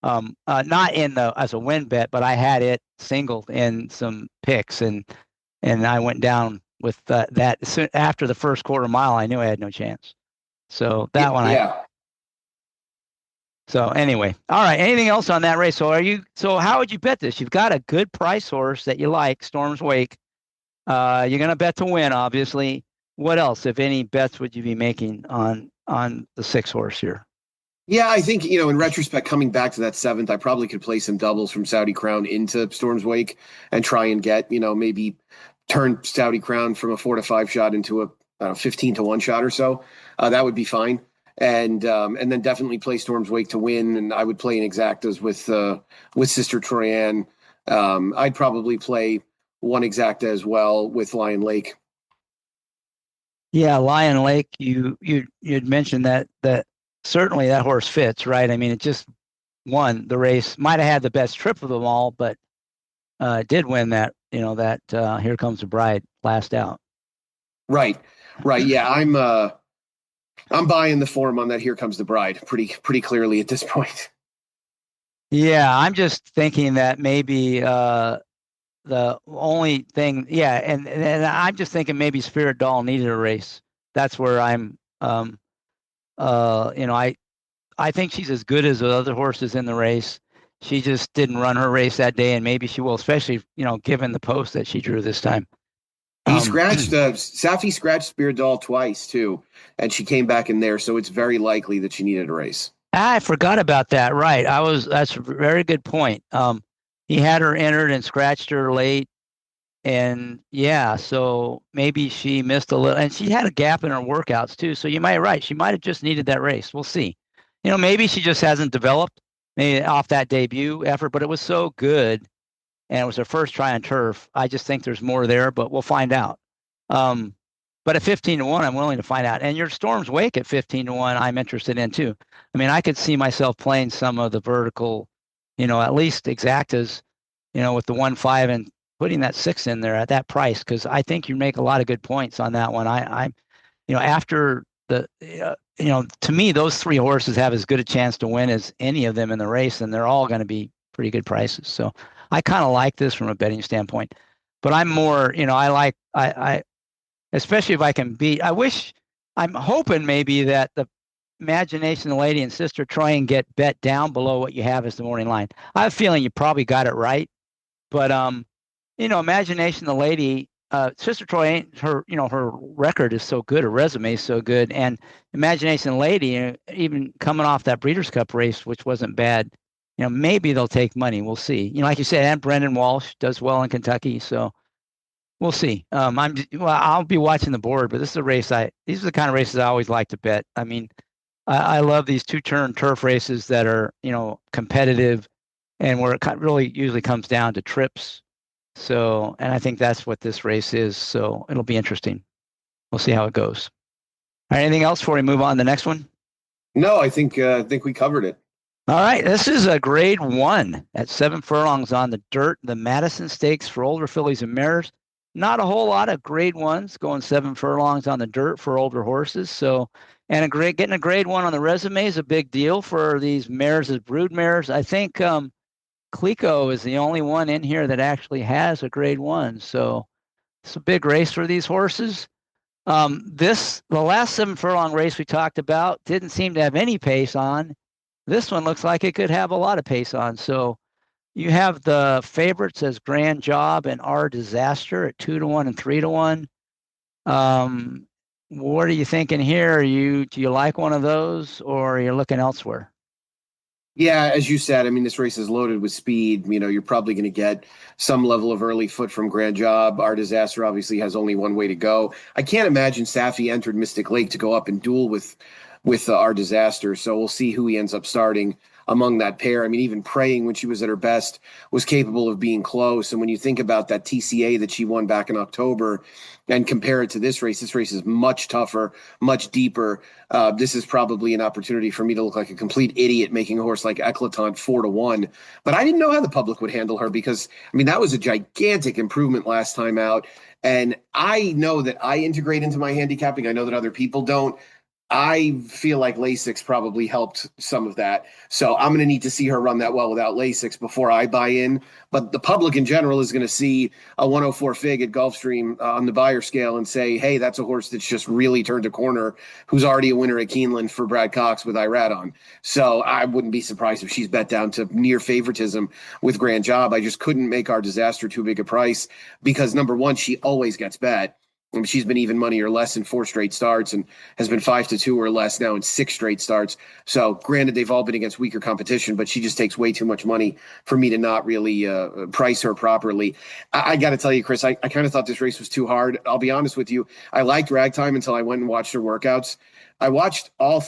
Not as a win bet, but I had it singled in some picks, and I went down with that. After the first quarter mile, I knew I had no chance. So that one, Yeah. So anyway, all right. Anything else on that race? So how would you bet this? You've got a good price horse that you like, Storm's Wake. You're gonna bet to win, obviously. What else, if any, bets would you be making on the 6 horse here? Yeah, I think, in retrospect, coming back to that seventh, I probably could play some doubles from Saudi Crown into Storm's Wake and try and get, maybe turn Saudi Crown from a 4-5 shot into a 15-1 shot or so. That would be fine. And then definitely play Storm's Wake to win. And I would play in exactas with Sister Troyan. I'd probably play one exacta as well with Lion Lake. Yeah, Lion Lake. You'd mentioned that certainly that horse fits, right? I mean, it just won the race. Might have had the best trip of them all, but did win that. Here Comes the Bride last out. Right. Yeah, I'm buying the form on that Here Comes the Bride pretty clearly at this point. Yeah, I'm just thinking that maybe the only thing, yeah, and I'm just thinking maybe Spirit Doll needed a race. That's where I'm. I think she's as good as the other horses in the race. She just didn't run her race that day, and maybe she will, especially given the post that she drew this time. He scratched Safi scratched Spirit Doll twice too, and she came back in there, so it's very likely that she needed a race. I forgot about that. Right, that's a very good point. He had her entered and scratched her late, and yeah, so maybe she missed a little, and she had a gap in her workouts too. So you might be right. She might have just needed that race. We'll see. Maybe she just hasn't developed maybe off that debut effort, but it was so good, and it was her first try on turf. I just think there's more there, but we'll find out. But at 15-1, I'm willing to find out. And your Storm's Wake at 15-1, I'm interested in too. I mean, I could see myself playing some of the vertical, at least exactas, with the 1-5 and putting that 6 in there at that price, because I think you make a lot of good points on that one. After the, to me, those 3 horses have as good a chance to win as any of them in the race, and they're all going to be pretty good prices. So I kind of like this from a betting standpoint, but I'm more, I especially if I can beat. I'm hoping maybe that the Imagination the Lady and Sister Troyan get bet down below what you have as the morning line. I have a feeling you probably got it right, but Imagination the Lady, Sister Troy, her record is so good, her resume is so good, and Imagination the Lady, even coming off that Breeders' Cup race, which wasn't bad, maybe they'll take money. We'll see. Like you said, and Brendan Walsh does well in Kentucky, so we'll see. I'll be watching the board, but this is a race these are the kind of races I always like to bet. I mean, I love these 2-turn turf races that are, competitive, and where it really usually comes down to trips. So, and I think that's what this race is. So it'll be interesting. We'll see how it goes. All right, anything else before we move on to the next one? No, I think we covered it. All right, this is a grade 1 at 7 furlongs on the dirt, the Madison Stakes for older fillies and mares. Not a whole lot of grade 1s going 7 furlongs on the dirt for older horses. So, and getting a grade 1 on the resume is a big deal for these mares as brood mares. I think Clico is the only one in here that actually has a grade 1. So it's a big race for these horses. The last 7 furlong race we talked about didn't seem to have any pace on. This one looks like it could have a lot of pace on. So you have the favorites as Grand Job and Our Disaster at 2-1 and 3-1. What are you thinking here? Do you like one of those, or are you looking elsewhere? Yeah, as you said, I mean, this race is loaded with speed. You're probably going to get some level of early foot from Grand Job. Our Disaster obviously has only one way to go. I can't imagine Safi entered Mystic Lake to go up and duel with Our Disaster. So we'll see who he ends up starting among that pair. I mean, even Praying when she was at her best was capable of being close. And when you think about that TCA that she won back in October and compare it to this race is much tougher, much deeper. This is probably an opportunity for me to look like a complete idiot making a horse like Eclatant 4-1. But I didn't know how the public would handle her because, I mean, that was a gigantic improvement last time out. And I know that I integrate into my handicapping. I know that other people don't. I feel like Lasix probably helped some of that. So I'm going to need to see her run that well without Lasix before I buy in. But the public in general is going to see a 104 Fig at Gulfstream on the buyer scale and say, hey, that's a horse that's just really turned a corner, who's already a winner at Keeneland for Brad Cox with Irad on. So I wouldn't be surprised if she's bet down to near favoritism with Grand Job. I just couldn't make Our Disaster too big a price because, number one, she always gets bet. I mean, she's been even money or less in 4 straight starts and has been 5-2 or less now in 6 straight starts. So granted, they've all been against weaker competition, but she just takes way too much money for me to not really price her properly. I got to tell you, Chris, I kind of thought this race was too hard. I'll be honest with you. I liked Ragtime until I went and watched her workouts. I watched all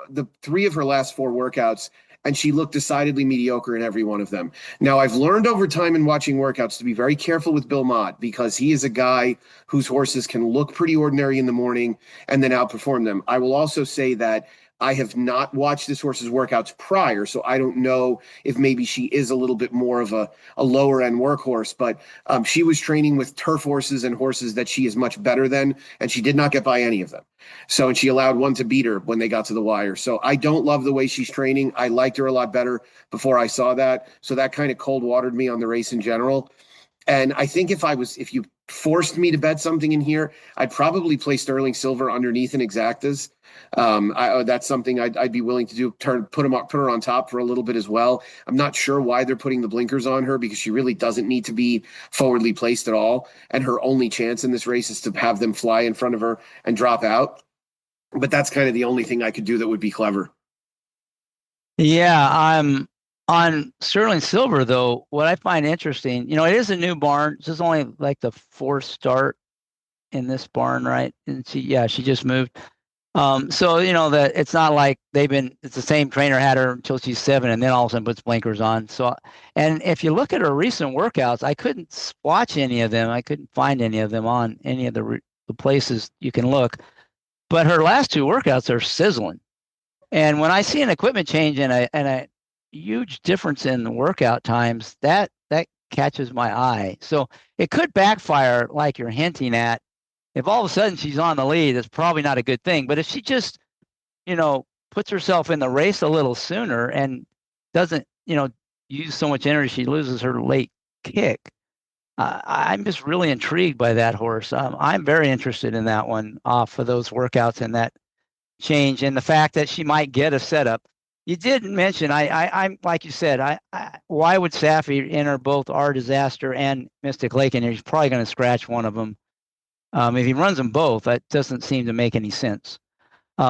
the 3 of her last 4 workouts, and she looked decidedly mediocre in every one of them. Now, I've learned over time in watching workouts to be very careful with Bill Mott because he is a guy whose horses can look pretty ordinary in the morning and then outperform them. I will also say that I have not watched this horse's workouts prior, so I don't know if maybe she is a little bit more of a lower end workhorse, but she was training with turf horses and horses that she is much better than, and she did not get by any of them. So, and she allowed one to beat her when they got to the wire. So I don't love the way she's training. I liked her a lot better before I saw that. So that kind of cold watered me on the race in general. And I think if you forced me to bet something in here, I'd probably play Sterling Silver underneath in exactas. That's something I'd be willing to do. Put her on top for a little bit as well. I'm not sure why they're putting the blinkers on her because she really doesn't need to be forwardly placed at all. And her only chance in this race is to have them fly in front of her and drop out. But that's kind of the only thing I could do that would be clever. Yeah, I'm on Sterling Silver, though. What I find interesting, it is a new barn. This is only like the 4th start in this barn, right? And she just moved. So that it's not like it's the same trainer had her until she's 7 and then all of a sudden puts blinkers on. So, and if you look at her recent workouts, I couldn't watch any of them. I couldn't find any of them on any of the places you can look. But her last 2 workouts are sizzling. And when I see an equipment change and a huge difference in the workout times, that catches my eye. So it could backfire like you're hinting at. If all of a sudden she's on the lead, it's probably not a good thing. But if she just, puts herself in the race a little sooner and doesn't, use so much energy, she loses her late kick. I'm just really intrigued by that horse. I'm very interested in that one off of those workouts and that change and the fact that she might get a setup. You did mention, I'm like you said, why would Safi enter both Our Disaster and Mystic Lake in here? He's probably going to scratch one of them. If he runs them both, that doesn't seem to make any sense.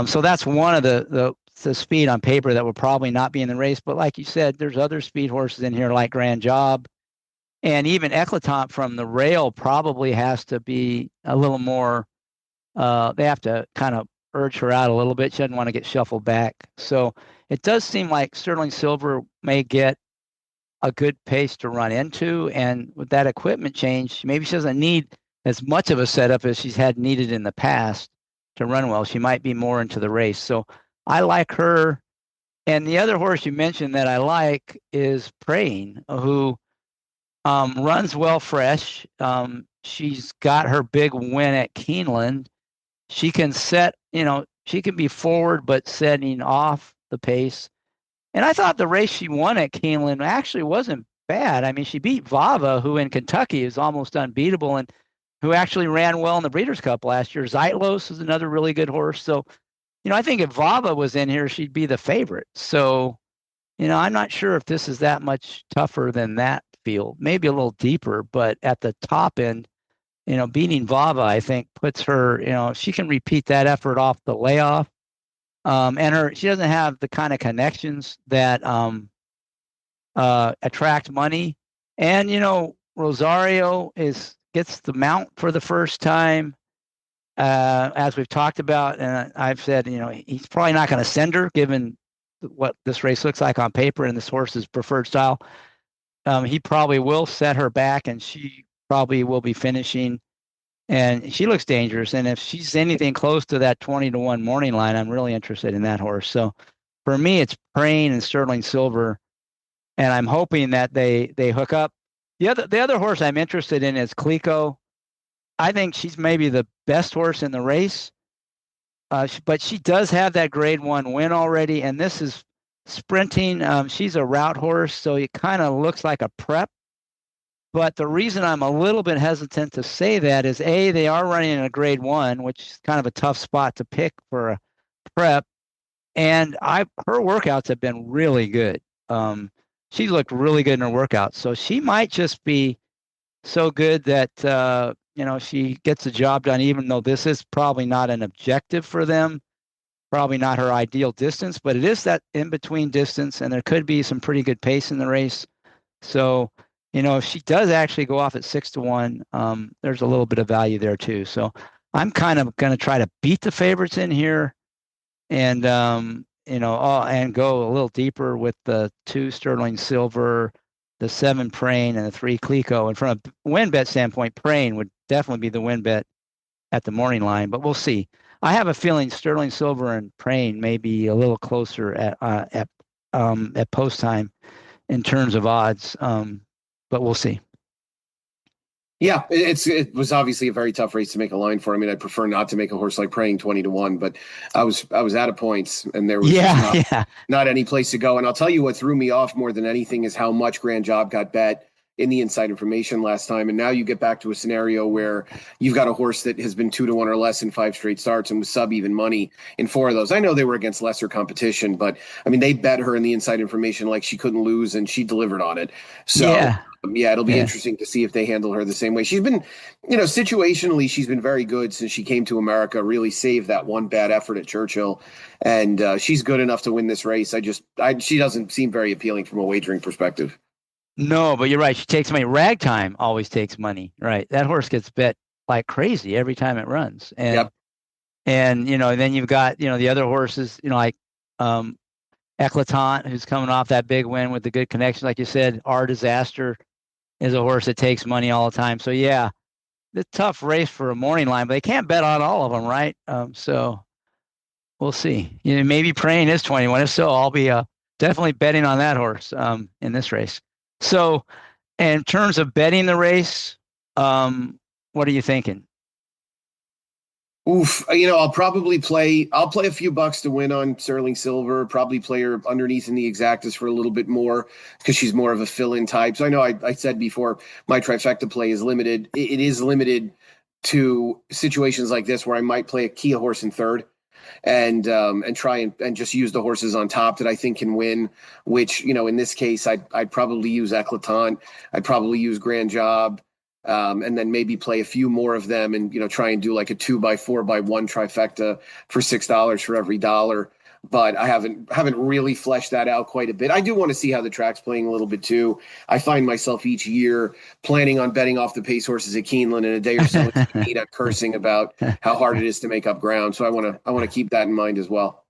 So that's one of the speed on paper that will probably not be in the race. But like you said, there's other speed horses in here like Grand Job. And even Eclatant from the rail probably has to be a little more, they have to kind of urge her out a little bit. She doesn't want to get shuffled back. So it does seem like Sterling Silver may get a good pace to run into. And with that equipment change, maybe she doesn't need as much of a setup as she's had needed in the past to run well. She might be more into the race. So I like her. And the other horse you mentioned that I like is Praying, who runs well fresh. She's got her big win at Keeneland. She can set, she can be forward, but setting off the pace. And I thought the race she won at Keeneland actually wasn't bad. I mean, she beat Vava, who in Kentucky is almost unbeatable and who actually ran well in the Breeders' Cup last year. Zeitlos is another really good horse. So, I think if Vava was in here, she'd be the favorite. So, I'm not sure if this is that much tougher than that field. Maybe a little deeper, but at the top end, beating Vava, I think, puts her, if she can repeat that effort off the layoff, And she doesn't have the kind of connections that attract money. And Rosario gets the mount for the first time, as we've talked about, and I've said, he's probably not going to send her given what this race looks like on paper and this horse's preferred style. He probably will set her back, and she probably will be finishing. And she looks dangerous. And if she's anything close to that 20-1 morning line, I'm really interested in that horse. So for me, it's Praying and Sterling Silver, and I'm hoping that they hook up. The other horse I'm interested in is Clico. I think she's maybe the best horse in the race, but she does have that Grade 1 win already, and this is sprinting. She's a route horse, so it kind of looks like a prep. But the reason I'm a little bit hesitant to say that is, A, they are running in a Grade 1, which is kind of a tough spot to pick for a prep. And her workouts have been really good. She looked really good in her workouts. So she might just be so good that, she gets the job done, even though this is probably not an objective for them, probably not her ideal distance, but it is that in-between distance, and there could be some pretty good pace in the race. So, if she does actually go off at 6-1, there's a little bit of value there too. So I'm kind of going to try to beat the favorites in here, and and go a little deeper with the 2 Sterling Silver, the 7 Praying, and the 3 Clico. And from a win bet standpoint, Praying would definitely be the win bet at the morning line, but we'll see. I have a feeling Sterling Silver and Praying may be a little closer at post time in terms of odds. But we'll see. Yeah, it was obviously a very tough race to make a line for. I mean, I'd prefer not to make a horse like Praying 20-1, but I was out of points, and there was not any place to go. And I'll tell you what threw me off more than anything is how much Grand Job got bet in the inside information last time. And now you get back to a scenario where you've got a horse that has been 2-1 or less in 5 straight starts and was sub even money in 4 of those. I know they were against lesser competition, but I mean, they bet her in the inside information like she couldn't lose, and she delivered on it. So it'll be interesting to see if they handle her the same way. She's been, situationally, she's been very good since she came to America, really saved that one bad effort at Churchill. And she's good enough to win this race. She doesn't seem very appealing from a wagering perspective. No, but you're right. She takes money. Ragtime always takes money, right? That horse gets bet like crazy every time it runs. And, and then you've got, the other horses, like Eclatant, who's coming off that big win with the good connection. Like you said, Our Disaster is a horse that takes money all the time. So, yeah, the tough race for a morning line, but they can't bet on all of them, right? So we'll see. Maybe Praying is 21. If so, I'll be definitely betting on that horse in this race. So in terms of betting the race, what are you thinking? Oof, I'll play a few bucks to win on Sterling Silver, probably play her underneath in the exactas for a little bit more because she's more of a fill-in type. So I know I said before my trifecta play is limited. It is limited to situations like this where I might play a Kia horse in third and try and just use the horses on top that I think can win, which, in this case, I'd probably use Eclatant. I'd probably use Grand Job. And then maybe play a few more of them and, try and do like a 2x4x1 trifecta for $6 for every dollar. But I haven't really fleshed that out quite a bit. I do want to see how the track's playing a little bit too. I find myself each year planning on betting off the pace horses at Keeneland in a day or so. Anita cursing about how hard it is to make up ground. So I want to keep that in mind as well.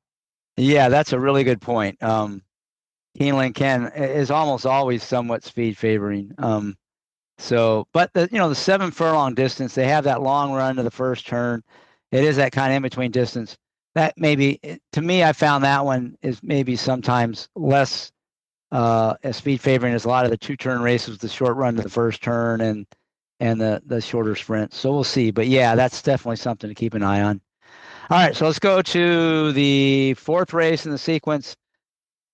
Yeah, that's a really good point. Keeneland is almost always somewhat speed favoring. But the 7 furlong distance, they have that long run to the first turn. It is that kind of in between distance. That maybe, to me, I found that one is maybe sometimes less a speed favoring as a lot of the 2-turn races, the short run to the first turn and the shorter sprint. So we'll see. But yeah, that's definitely something to keep an eye on. All right, so let's go to the 4th race in the sequence.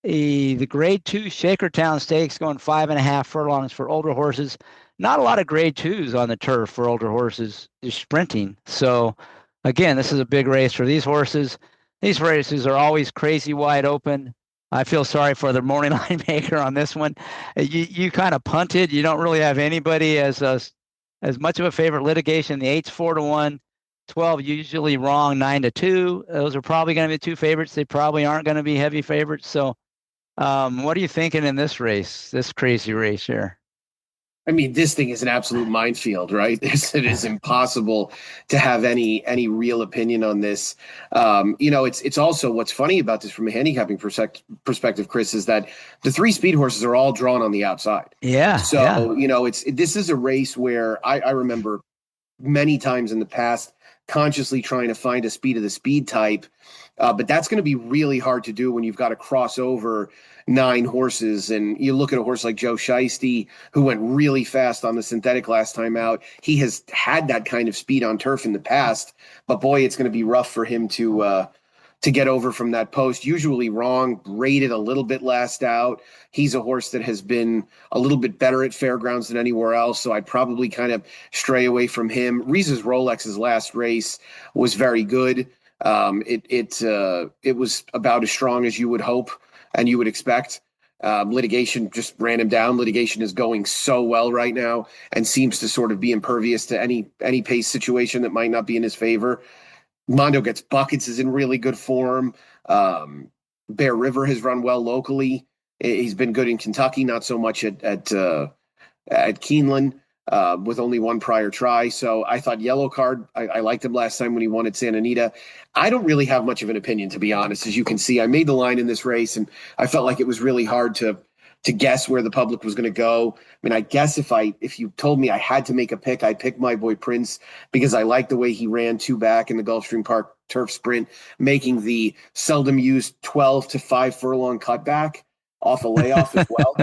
The Grade 2 Shakertown Stakes, going 5.5 furlongs for older horses. Not a lot of Grade 2s on the turf for older horses, just sprinting. So again, this is a big race for these horses. These races are always crazy wide open. I feel sorry for the morning line maker on this one. You kind of punted. You don't really have anybody as much of a favorite. Litigation, the 8's 4-1. 12 usually wrong 9-2. Those are probably going to be two favorites. They probably aren't going to be heavy favorites. So, what are you thinking in this race, this crazy race here? I mean, this thing is an absolute minefield, right? It is impossible to have any real opinion on this. It's also what's funny about this from a handicapping perspective, Chris, is that the three speed horses are all drawn on the outside. Yeah. So, this is a race where I remember many times in the past consciously trying to find a speed of the speed type. But that's going to be really hard to do when you've got to cross over 9 horses. And you look at a horse like Joe Shiesty, who went really fast on the synthetic last time out. He has had that kind of speed on turf in the past, but boy, it's going to be rough for him to get over from that post. Usually wrong, rated a little bit last out. He's a horse that has been a little bit better at fairgrounds than anywhere else, so I'd probably kind of stray away from him. Reese's Rolex's last race was very good. It was about as strong as you would hope and you would expect. Litigation just ran him down. Litigation is going so well right now and seems to sort of be impervious to any pace situation that might not be in his favor. Mondo Gets Buckets is in really good form. Bear River has run well locally. He's been good in Kentucky, not so much at Keeneland. With only one prior try. So I thought Yellow Card, I liked him last time when he won at Santa Anita. I don't really have much of an opinion, to be honest. As you can see, I made the line in this race, and I felt like it was really hard to guess where the public was going to go. I mean, I guess if you told me I had to make a pick, I'd pick My Boy Prince because I like the way he ran 2 back in the Gulfstream Park Turf Sprint, making the seldom used 12 to 5 furlong cutback off a layoff as well.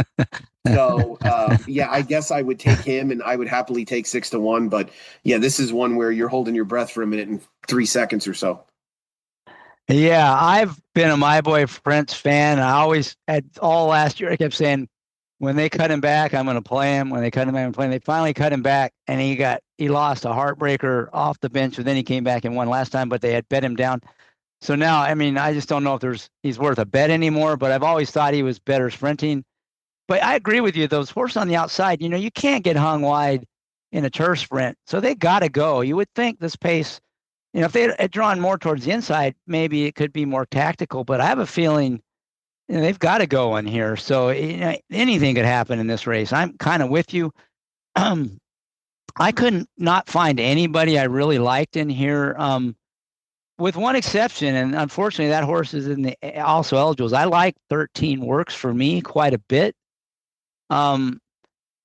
So, I guess I would take him, and I would happily take 6-1. But yeah, this is one where you're holding your breath for a minute and 3 seconds or so. Yeah, I've been a My Boy Prince fan. I always, all last year, I kept saying, when they cut him back, I'm going to play him. When they cut him back, I'm playing. They finally cut him back, and he lost a heartbreaker off the bench, but then he came back and won last time, but they had bet him down. So now, I mean, I just don't know if he's worth a bet anymore, but I've always thought he was better sprinting. But I agree with you. Those horses on the outside, you can't get hung wide in a turf sprint. So they got to go. You would think this pace, if they had drawn more towards the inside, maybe it could be more tactical. But I have a feeling they've got to go in here. So anything could happen in this race. I'm kind of with you. I couldn't not find anybody I really liked in here, with one exception. And unfortunately, that horse is also eligibles. I like 13 Works for me quite a bit. And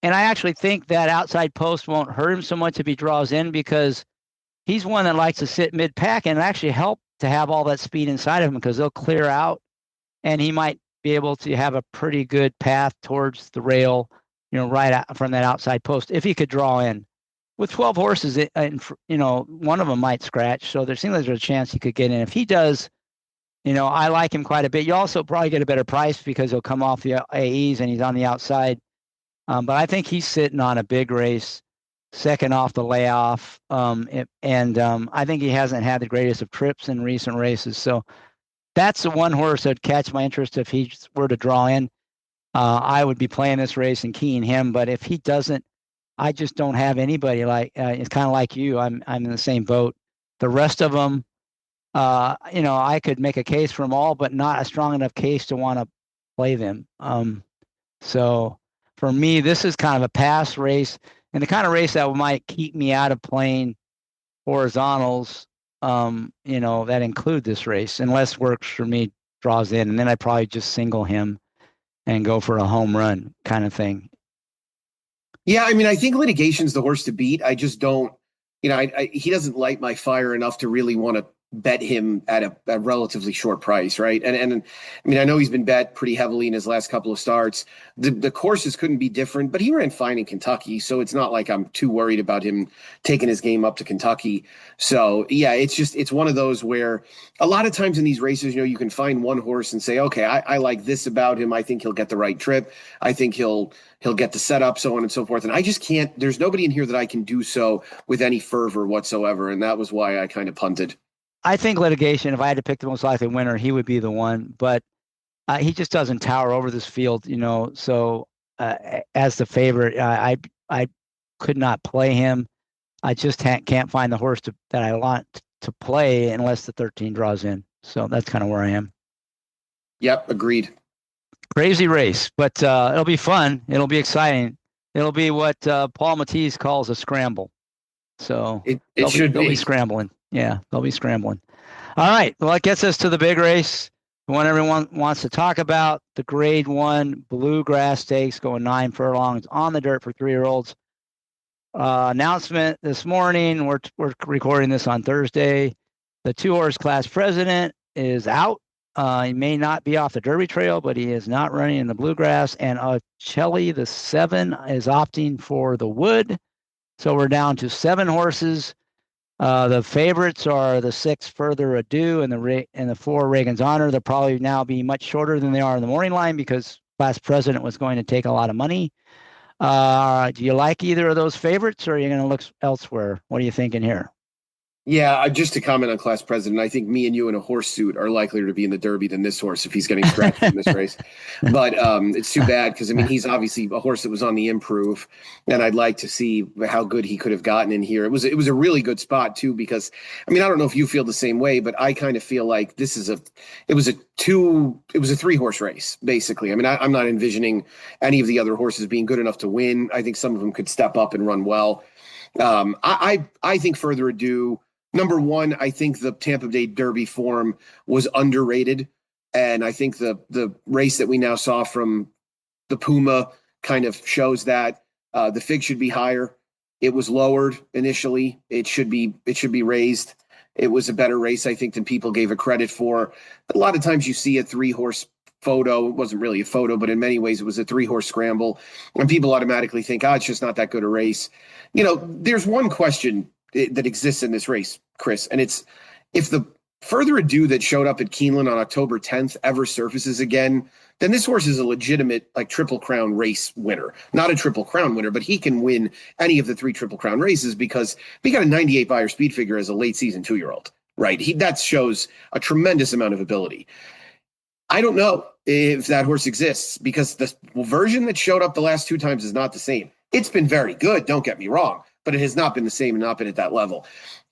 I actually think that outside post won't hurt him so much if he draws in, because he's one that likes to sit mid-pack, and actually help to have all that speed inside of him because they'll clear out, and he might be able to have a pretty good path towards the rail, right out from that outside post if he could draw in. With 12 horses, one of them might scratch, so there seems like there's a chance he could get in. If he does, I like him quite a bit. You also probably get a better price because he'll come off the AEs and he's on the outside. But I think he's sitting on a big race, second off the layoff. I think he hasn't had the greatest of trips in recent races. So that's the one horse that would catch my interest if he were to draw in. I would be playing this race and keying him. But if he doesn't, I just don't have anybody like. It's kind of like you. I'm in the same boat. The rest of them, I could make a case for them all, but not a strong enough case to want to play them. So for me, this is kind of a pass race, and the kind of race that might keep me out of playing horizontals, that include this race, unless Works for me draws in, and then I probably just single him and go for a home run kind of thing. Yeah, I mean, I think Litigation's the horse to beat. I just don't, he doesn't light my fire enough to really want to bet him at a relatively short price, right? And I mean, I know he's been bet pretty heavily in his last couple of starts. The courses couldn't be different, but he ran fine in Kentucky, so it's not like I'm too worried about him taking his game up to Kentucky. So yeah, it's one of those where a lot of times in these races, you can find one horse and say, okay, I like this about him. I think he'll get the right trip. I think he'll get the setup, so on and so forth. And I just can't. There's nobody in here that I can do so with any fervor whatsoever, and that was why I kind of punted. I think Litigation, if I had to pick the most likely winner, he would be the one, but he just doesn't tower over this field, so as the favorite, I could not play him. I just can't find the horse that I want to play unless the 13 draws in. So that's kind of where I am. Yep, agreed. Crazy race, but it'll be fun. It'll be exciting. It'll be what Paul Matisse calls a scramble. So they'll be scrambling. Yeah, they'll be scrambling. All right. Well, it gets us to the big race. The one everyone wants to talk about, the Grade 1 Bluegrass Stakes, going 9 furlongs on the dirt for 3-year-olds. Announcement this morning. We're recording this on Thursday. The 2-horse class president is out. He may not be off the Derby trail, but he is not running in the Bluegrass. And Chelly, the 7, is opting for the Wood. So we're down to 7 horses. The favorites are the 6 Further Ado and the 4 Reagan's Honor. They'll probably now be much shorter than they are in the morning line because class president was going to take a lot of money. Do you like either of those favorites, or are you going to look elsewhere? What are you thinking here? Yeah, just to comment on class president, I think me and you in a horse suit are likelier to be in the Derby than this horse if he's getting scratched in this race. But it's too bad because, I mean, he's obviously a horse that was on the improve, and I'd like to see how good he could have gotten in here. It was a really good spot, too, because, I mean, I don't know if you feel the same way, but I kind of feel like it was a 3-horse race, basically. I mean, I'm not envisioning any of the other horses being good enough to win. I think some of them could step up and run well. I think Further Ado, number one, I think the Tampa Bay Derby form was underrated. And I think the race that we now saw from the Puma kind of shows that the fig should be higher. It was lowered initially. It should be raised. It was a better race, I think, than people gave it credit for. A lot of times you see a 3-horse photo. It wasn't really a photo, but in many ways it was a 3-horse scramble. And people automatically think, it's just not that good a race. You know, there's one question that exists in this race, Chris, and it's if the Further Ado that showed up at Keeneland on October 10th ever surfaces again, then this horse is a legitimate Triple Crown race winner. Not a Triple Crown winner, but he can win any of the 3 Triple Crown races because he got a 98 Beyer speed figure as a late season 2-year-old, right? That shows a tremendous amount of ability. I don't know if that horse exists because the version that showed up the last 2 times is not the same. It's been very good, don't get me wrong, but it has not been the same and not been at that level.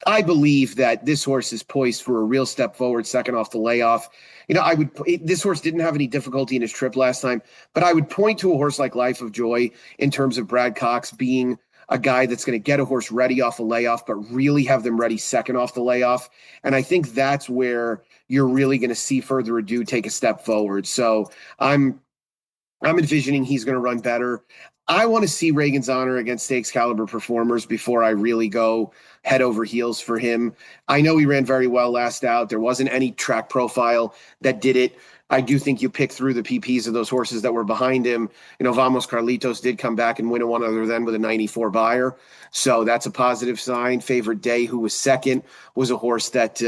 I believe that this horse is poised for a real step forward, second off the layoff. You know, this horse didn't have any difficulty in his trip last time, but I would point to a horse like Life of Joy in terms of Brad Cox being a guy that's going to get a horse ready off a layoff, but really have them ready second off the layoff. And I think that's where you're really going to see Further Ado take a step forward. So I'm envisioning he's going to run better. I want to see Reagan's Honor against stakes caliber performers before I really go head over heels for him. I know he ran very well last out. There wasn't any track profile that did it. I do think you pick through the PPs of those horses that were behind him. You know, Vamos Carlitos did come back and win a one other than with a 94 Beyer. So that's a positive sign. Favorite Day, who was second, was a horse that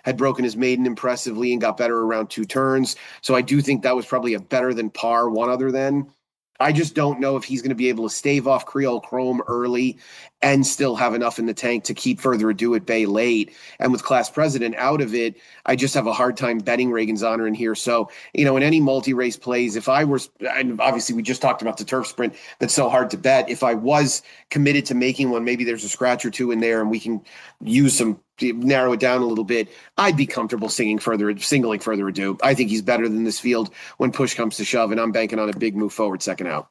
had broken his maiden impressively and got better around 2 turns. So I do think that was probably a better than par one other than. I just don't know if he's going to be able to stave off Creole Chrome early and still have enough in the tank to keep Further Ado at bay late. And with class president out of it, I just have a hard time betting Reagan's Honor in here. So, you know, in any multi-race plays, if I were, and obviously we just talked about the turf sprint, that's so hard to bet. If I was committed to making one, maybe there's a scratch or 2 in there and we can use some, narrow it down a little bit, I'd be comfortable singling Further Ado. I think he's better than this field when push comes to shove, and I'm banking on a big move forward second out.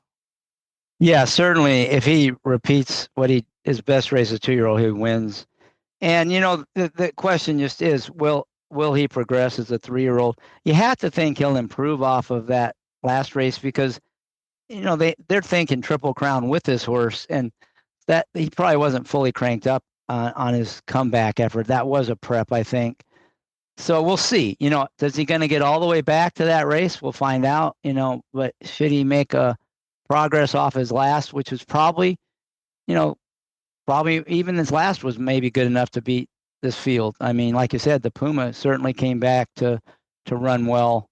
Yeah, certainly. If he repeats his best race as a 2-year-old, he wins. And, you know, the question just is, will he progress as a 3-year-old? You have to think he'll improve off of that last race because, you know, they're thinking Triple Crown with this horse, and that he probably wasn't fully cranked up on his comeback effort. That was a prep, I think. So we'll see. You know, is he going to get all the way back to that race? We'll find out, you know, but should he make a progress off his last, which was probably even his last was maybe good enough to beat this field. I mean, like you said, the Puma certainly came back to run well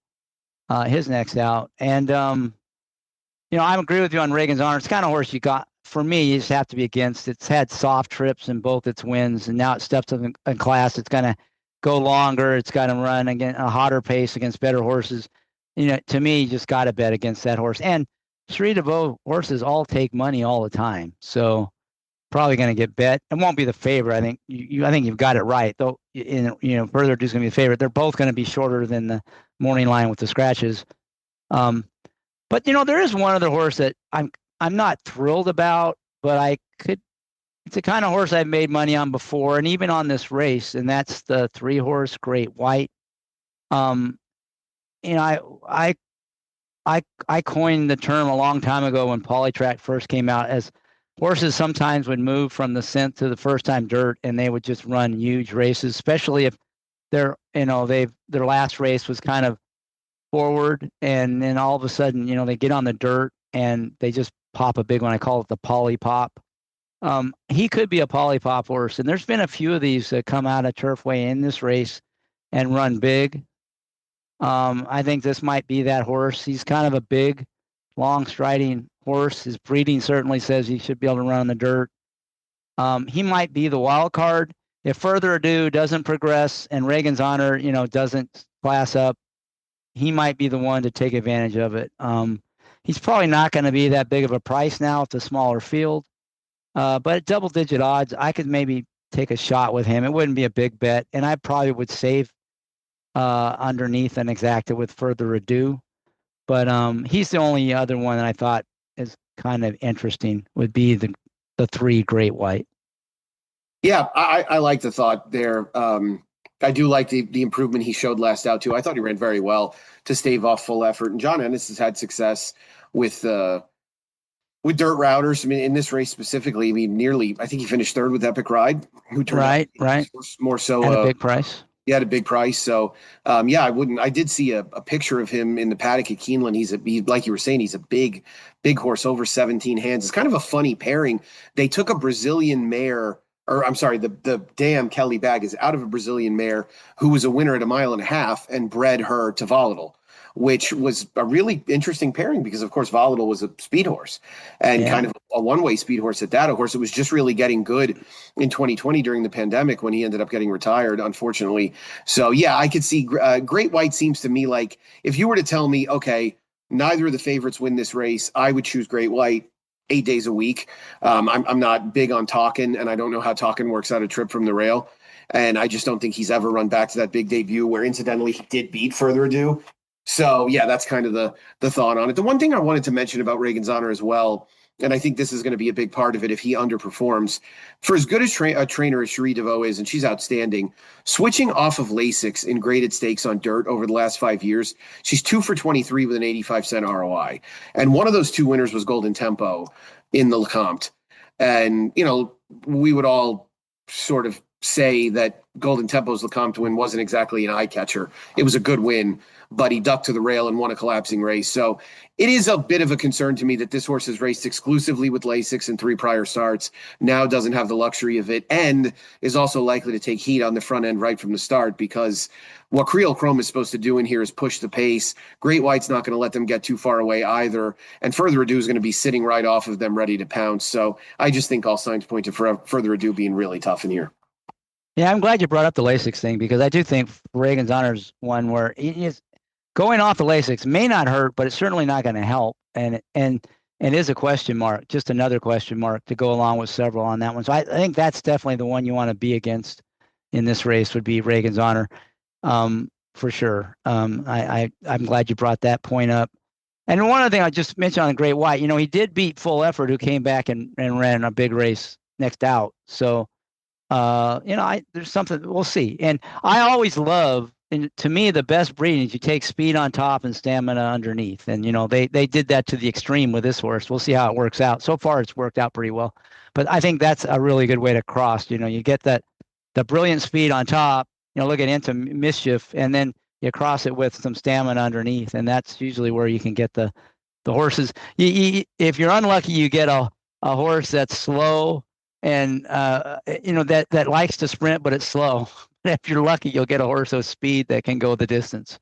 his next out. And, you know, I agree with you on Reagan's Honor. It's kind of horse you got. For me, you just have to be against. It's had soft trips in both its wins, and now it steps up in class. It's going to go longer. It's got to run again a hotter pace against better horses. You know, to me, you just got to bet against that horse. And Cherie DeVaux horses all take money all the time. So probably going to get bet. It won't be the favorite. I think I think you've got it right. Though, Further Adu's going to be the favorite. They're both going to be shorter than the morning line with the scratches. But there is one other horse that I'm not thrilled about, but it's the kind of horse I've made money on before, and even on this race, and that's the 3-horse Great White. I coined the term a long time ago when Polytrack first came out, as horses sometimes would move from the scent to the first time dirt, and they would just run huge races, especially if their last race was kind of forward, and then all of a sudden, they get on the dirt and they just pop a big one. I call it the poly pop. He could be a poly pop horse, and there's been a few of these that come out of Turfway in this race and run big. I think this might be that horse. He's kind of a big, long striding horse. His breeding certainly says he should be able to run on the dirt. He might be the wild card. If Further Ado doesn't progress and Reagan's Honor, doesn't class up, he might be the one to take advantage of it. He's probably not going to be that big of a price now. It's a smaller field. But at double-digit odds, I could maybe take a shot with him. It wouldn't be a big bet, and I probably would save underneath and exacta with Further Ado. But he's the only other one that I thought is kind of interesting, would be the 3 Great White. Yeah, I like the thought there. I do like the improvement he showed last out too. I thought he ran very well to stave off full effort. And John Ennis has had success with dirt routers. I mean, in this race specifically, I think he finished 3rd with Epic Ride, who turned right. More so at a big price. He had a big price. So, I did see a picture of him in the paddock at Keeneland. Like you were saying, he's a big horse, over 17 hands. It's kind of a funny pairing. They took a Brazilian mare, or I'm sorry, the dam Kelly Bag is out of a Brazilian mare who was a winner at 1.5 miles and bred her to Volatile, which was a really interesting pairing because, of course, Volatile was a speed horse and kind of a one-way speed horse at that. A horse that was just really getting good in 2020 during the pandemic when he ended up getting retired, unfortunately. So, yeah, I could see Great White seems to me like if you were to tell me, okay, neither of the favorites win this race, I would choose Great White 8 days a week. I'm not big on Talkin, and I don't know how Talkin works out a trip from the rail. And I just don't think he's ever run back to that big debut where, incidentally, he did beat Further Ado. So, yeah, that's kind of the thought on it. The one thing I wanted to mention about Reagan's Honor as well, and I think this is going to be a big part of it if he underperforms, for as good as a trainer as Cherie DeVoe is, and she's outstanding, switching off of Lasix in graded stakes on dirt over the last 5 years, she's 2 for 23 with an 85-cent ROI. And one of those 2 winners was Golden Tempo in the Lecomte. And, we would all sort of say that Golden Tempo's Lecomte win wasn't exactly an eye catcher. It was a good win, but he ducked to the rail and won a collapsing race. So it is a bit of a concern to me that this horse has raced exclusively with Lasix in 3 prior starts, now doesn't have the luxury of it, and is also likely to take heat on the front end right from the start, because what Creole Chrome is supposed to do in here is push the pace. Great White's not going to let them get too far away either, and Further Ado is going to be sitting right off of them ready to pounce. So I just think all signs point to Further Ado being really tough in here. Yeah, I'm glad you brought up the Lasix thing, because I do think Reagan's Honor is one where he is going off the Lasix may not hurt, but it's certainly not going to help. And is a question mark, just another question mark to go along with several on that one. So I think that's definitely the one you want to be against in this race, would be Reagan's Honor, for sure. I'm glad you brought that point up. And one other thing I just mentioned on the Great White, he did beat Full Effort, who came back and ran a big race next out. So, there's something, we'll see. And I always love, and to me, the best breeding is you take speed on top and stamina underneath. And, they did that to the extreme with this horse. We'll see how it works out. So far, it's worked out pretty well. But I think that's a really good way to cross. You get the brilliant speed on top, look at Into Mischief, and then you cross it with some stamina underneath. And that's usually where you can get the horses. If you're unlucky, you get a horse that's slow and, that likes to sprint, but it's slow. If you're lucky, you'll get a horse of speed that can go the distance.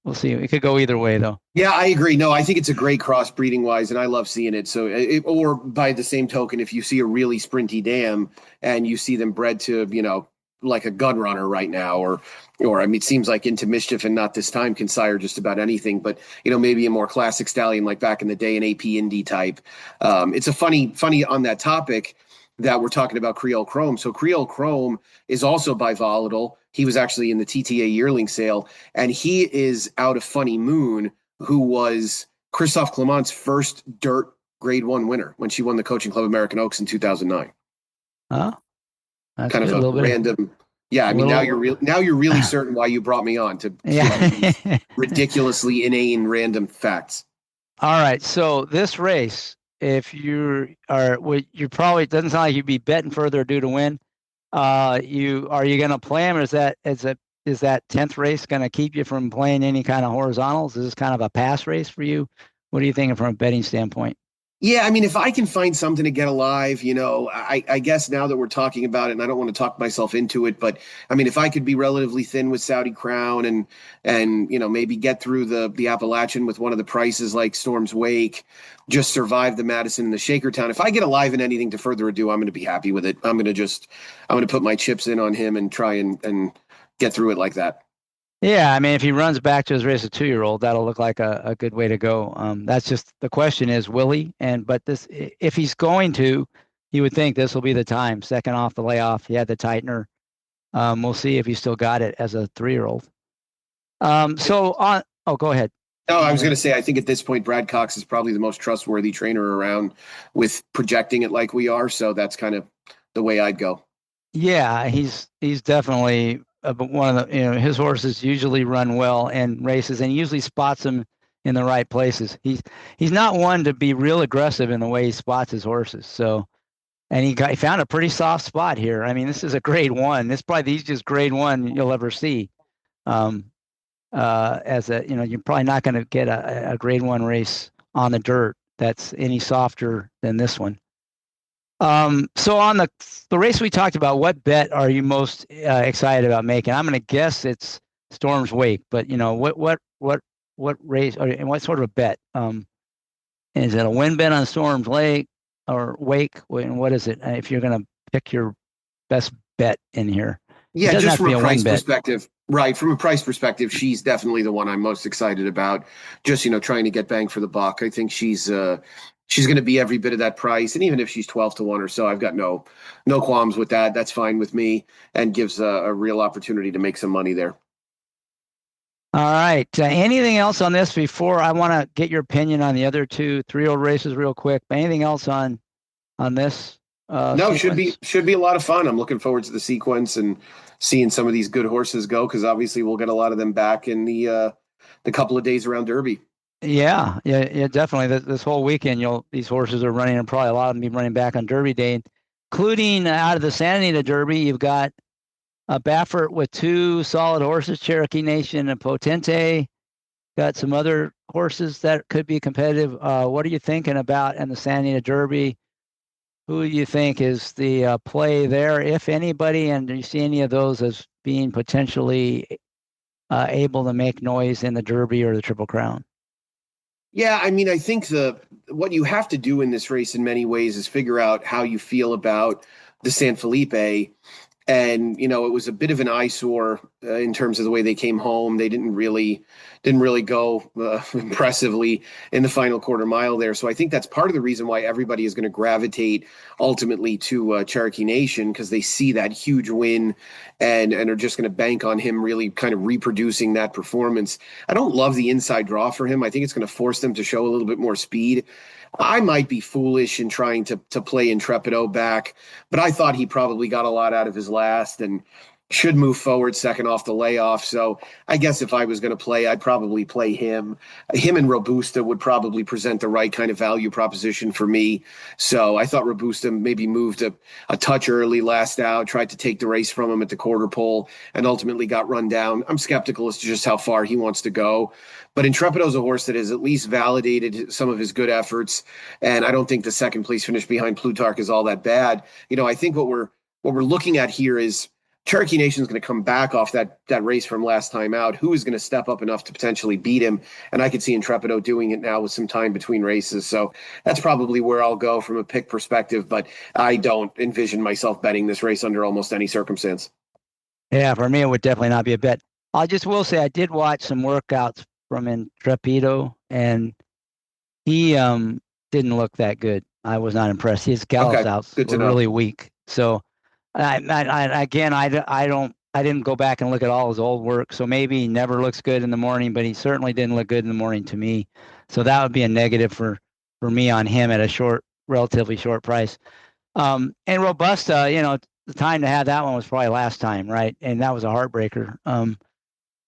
We'll see. It could go either way, though. Yeah, I agree. No, I think it's a great cross breeding wise, and I love seeing it. So, or by the same token, if you see a really sprinty dam and you see them bred to, like a gun runner right now, or it seems like Into Mischief and Not This Time can sire just about anything, but maybe a more classic stallion like back in the day, an AP Indy type. It's a funny on that topic. that we're talking about Creole Chrome. So Creole Chrome is also by Volatile. He was actually in the TTA yearling sale, and he is out of Funny Moon, who was Christophe Clement's first dirt Grade 1 winner when she won the Coaching Club American Oaks in 2009. Oh, that's kind good. of a random. Yeah, I mean, now you're really certain why you brought me on to yeah. ridiculously inane random facts. All right, so this race, if you probably, it doesn't sound like you'd be betting further due to win. Are you going to play him, or is that 10th race going to keep you from playing any kind of horizontals? Is this kind of a pass race for you? What are you thinking from a betting standpoint? Yeah, I mean, if I can find something to get alive, I guess now that we're talking about it, and I don't want to talk myself into it, but I mean, if I could be relatively thin with Saudi Crown and maybe get through the Appalachian with one of the prices like Storm's Wake, just survive the Madison and the Shakertown. If I get alive in anything to further ado, I'm going to be happy with it. I'm going to put my chips in on him and try and get through it like that. Yeah, I mean, if he runs back to his race of 2-year-old, that'll look like a good way to go. That's just the question is, will he? But if he's going to, you would think this will be the time. Second off the layoff, he had the tightener. We'll see if he still got it as a 3-year-old. Go ahead. No, I was going to say, I think at this point, Brad Cox is probably the most trustworthy trainer around with projecting it like we are. So that's kind of the way I'd go. Yeah, he's definitely one of the, his horses usually run well in races and usually spots them in the right places. He's not one to be real aggressive in the way he spots his horses. So, and he found a pretty soft spot here. I mean, this is a Grade 1. This is probably the easiest Grade 1 you'll ever see. You're probably not going to get a Grade 1 race on the dirt that's any softer than this one. So on the race we talked about, what bet are you most excited about making? I'm going to guess it's Storm's Wake, but what race and what sort of a bet? Is it a win bet on Storm's Lake or Wake? And what is it? If you're going to pick your best bet in here, yeah, just from a price perspective, right? From a price perspective, she's definitely the one I'm most excited about. Just trying to get bang for the buck. I think she's going to be every bit of that price. And even if she's 12-1 or so, I've got no qualms with that. That's fine with me and gives a real opportunity to make some money there. All right. Anything else on this before I want to get your opinion on the other 2 3-year-old races real quick? But anything else on this? No, sequence? should be a lot of fun. I'm looking forward to the sequence and seeing some of these good horses go, because obviously we'll get a lot of them back in the couple of days around Derby. Yeah, definitely. This whole weekend, these horses are running, and probably a lot of them be running back on Derby Day, including out of the Santa Anita Derby. You've got Baffert with 2 solid horses, Cherokee Nation and Potente. Got some other horses that could be competitive. What are you thinking about in the Santa Anita Derby? Who do you think is the play there, if anybody? And do you see any of those as being potentially able to make noise in the Derby or the Triple Crown? Yeah, I mean, I think what you have to do in this race in many ways is figure out how you feel about the San Felipe. And, it was a bit of an eyesore in terms of the way they came home. They didn't really go impressively in the final quarter mile there. So I think that's part of the reason why everybody is going to gravitate ultimately to Cherokee Nation, because they see that huge win and are just going to bank on him really kind of reproducing that performance. I don't love the inside draw for him. I think it's going to force them to show a little bit more speed. I might be foolish in trying to play Intrepido back, but I thought he probably got a lot out of his last and should move forward second off the layoff. So I guess if I was going to play, I'd probably play him. Him and Robusta would probably present the right kind of value proposition for me. So I thought Robusta maybe moved a touch early last out, tried to take the race from him at the quarter pole, and ultimately got run down. I'm skeptical as to just how far he wants to go. But Intrepido's a horse that has at least validated some of his good efforts. And I don't think the second place finish behind Plutarch is all that bad. I think what we're looking at here is Cherokee Nation is going to come back off that race from last time out. Who is going to step up enough to potentially beat him? And I could see Intrepido doing it now with some time between races. So that's probably where I'll go from a pick perspective. But I don't envision myself betting this race under almost any circumstance. Yeah, for me, it would definitely not be a bet. I just will say I did watch some workouts from Intrepido, and he didn't look that good. I was not impressed. His gallops Okay, outs good to were know. really weak. So I didn't go back and look at all his old work. So maybe he never looks good in the morning, but he certainly didn't look good in the morning to me. So that would be a negative for me on him at a relatively short price. And Robusta, the time to have that one was probably last time, right? And that was a heartbreaker.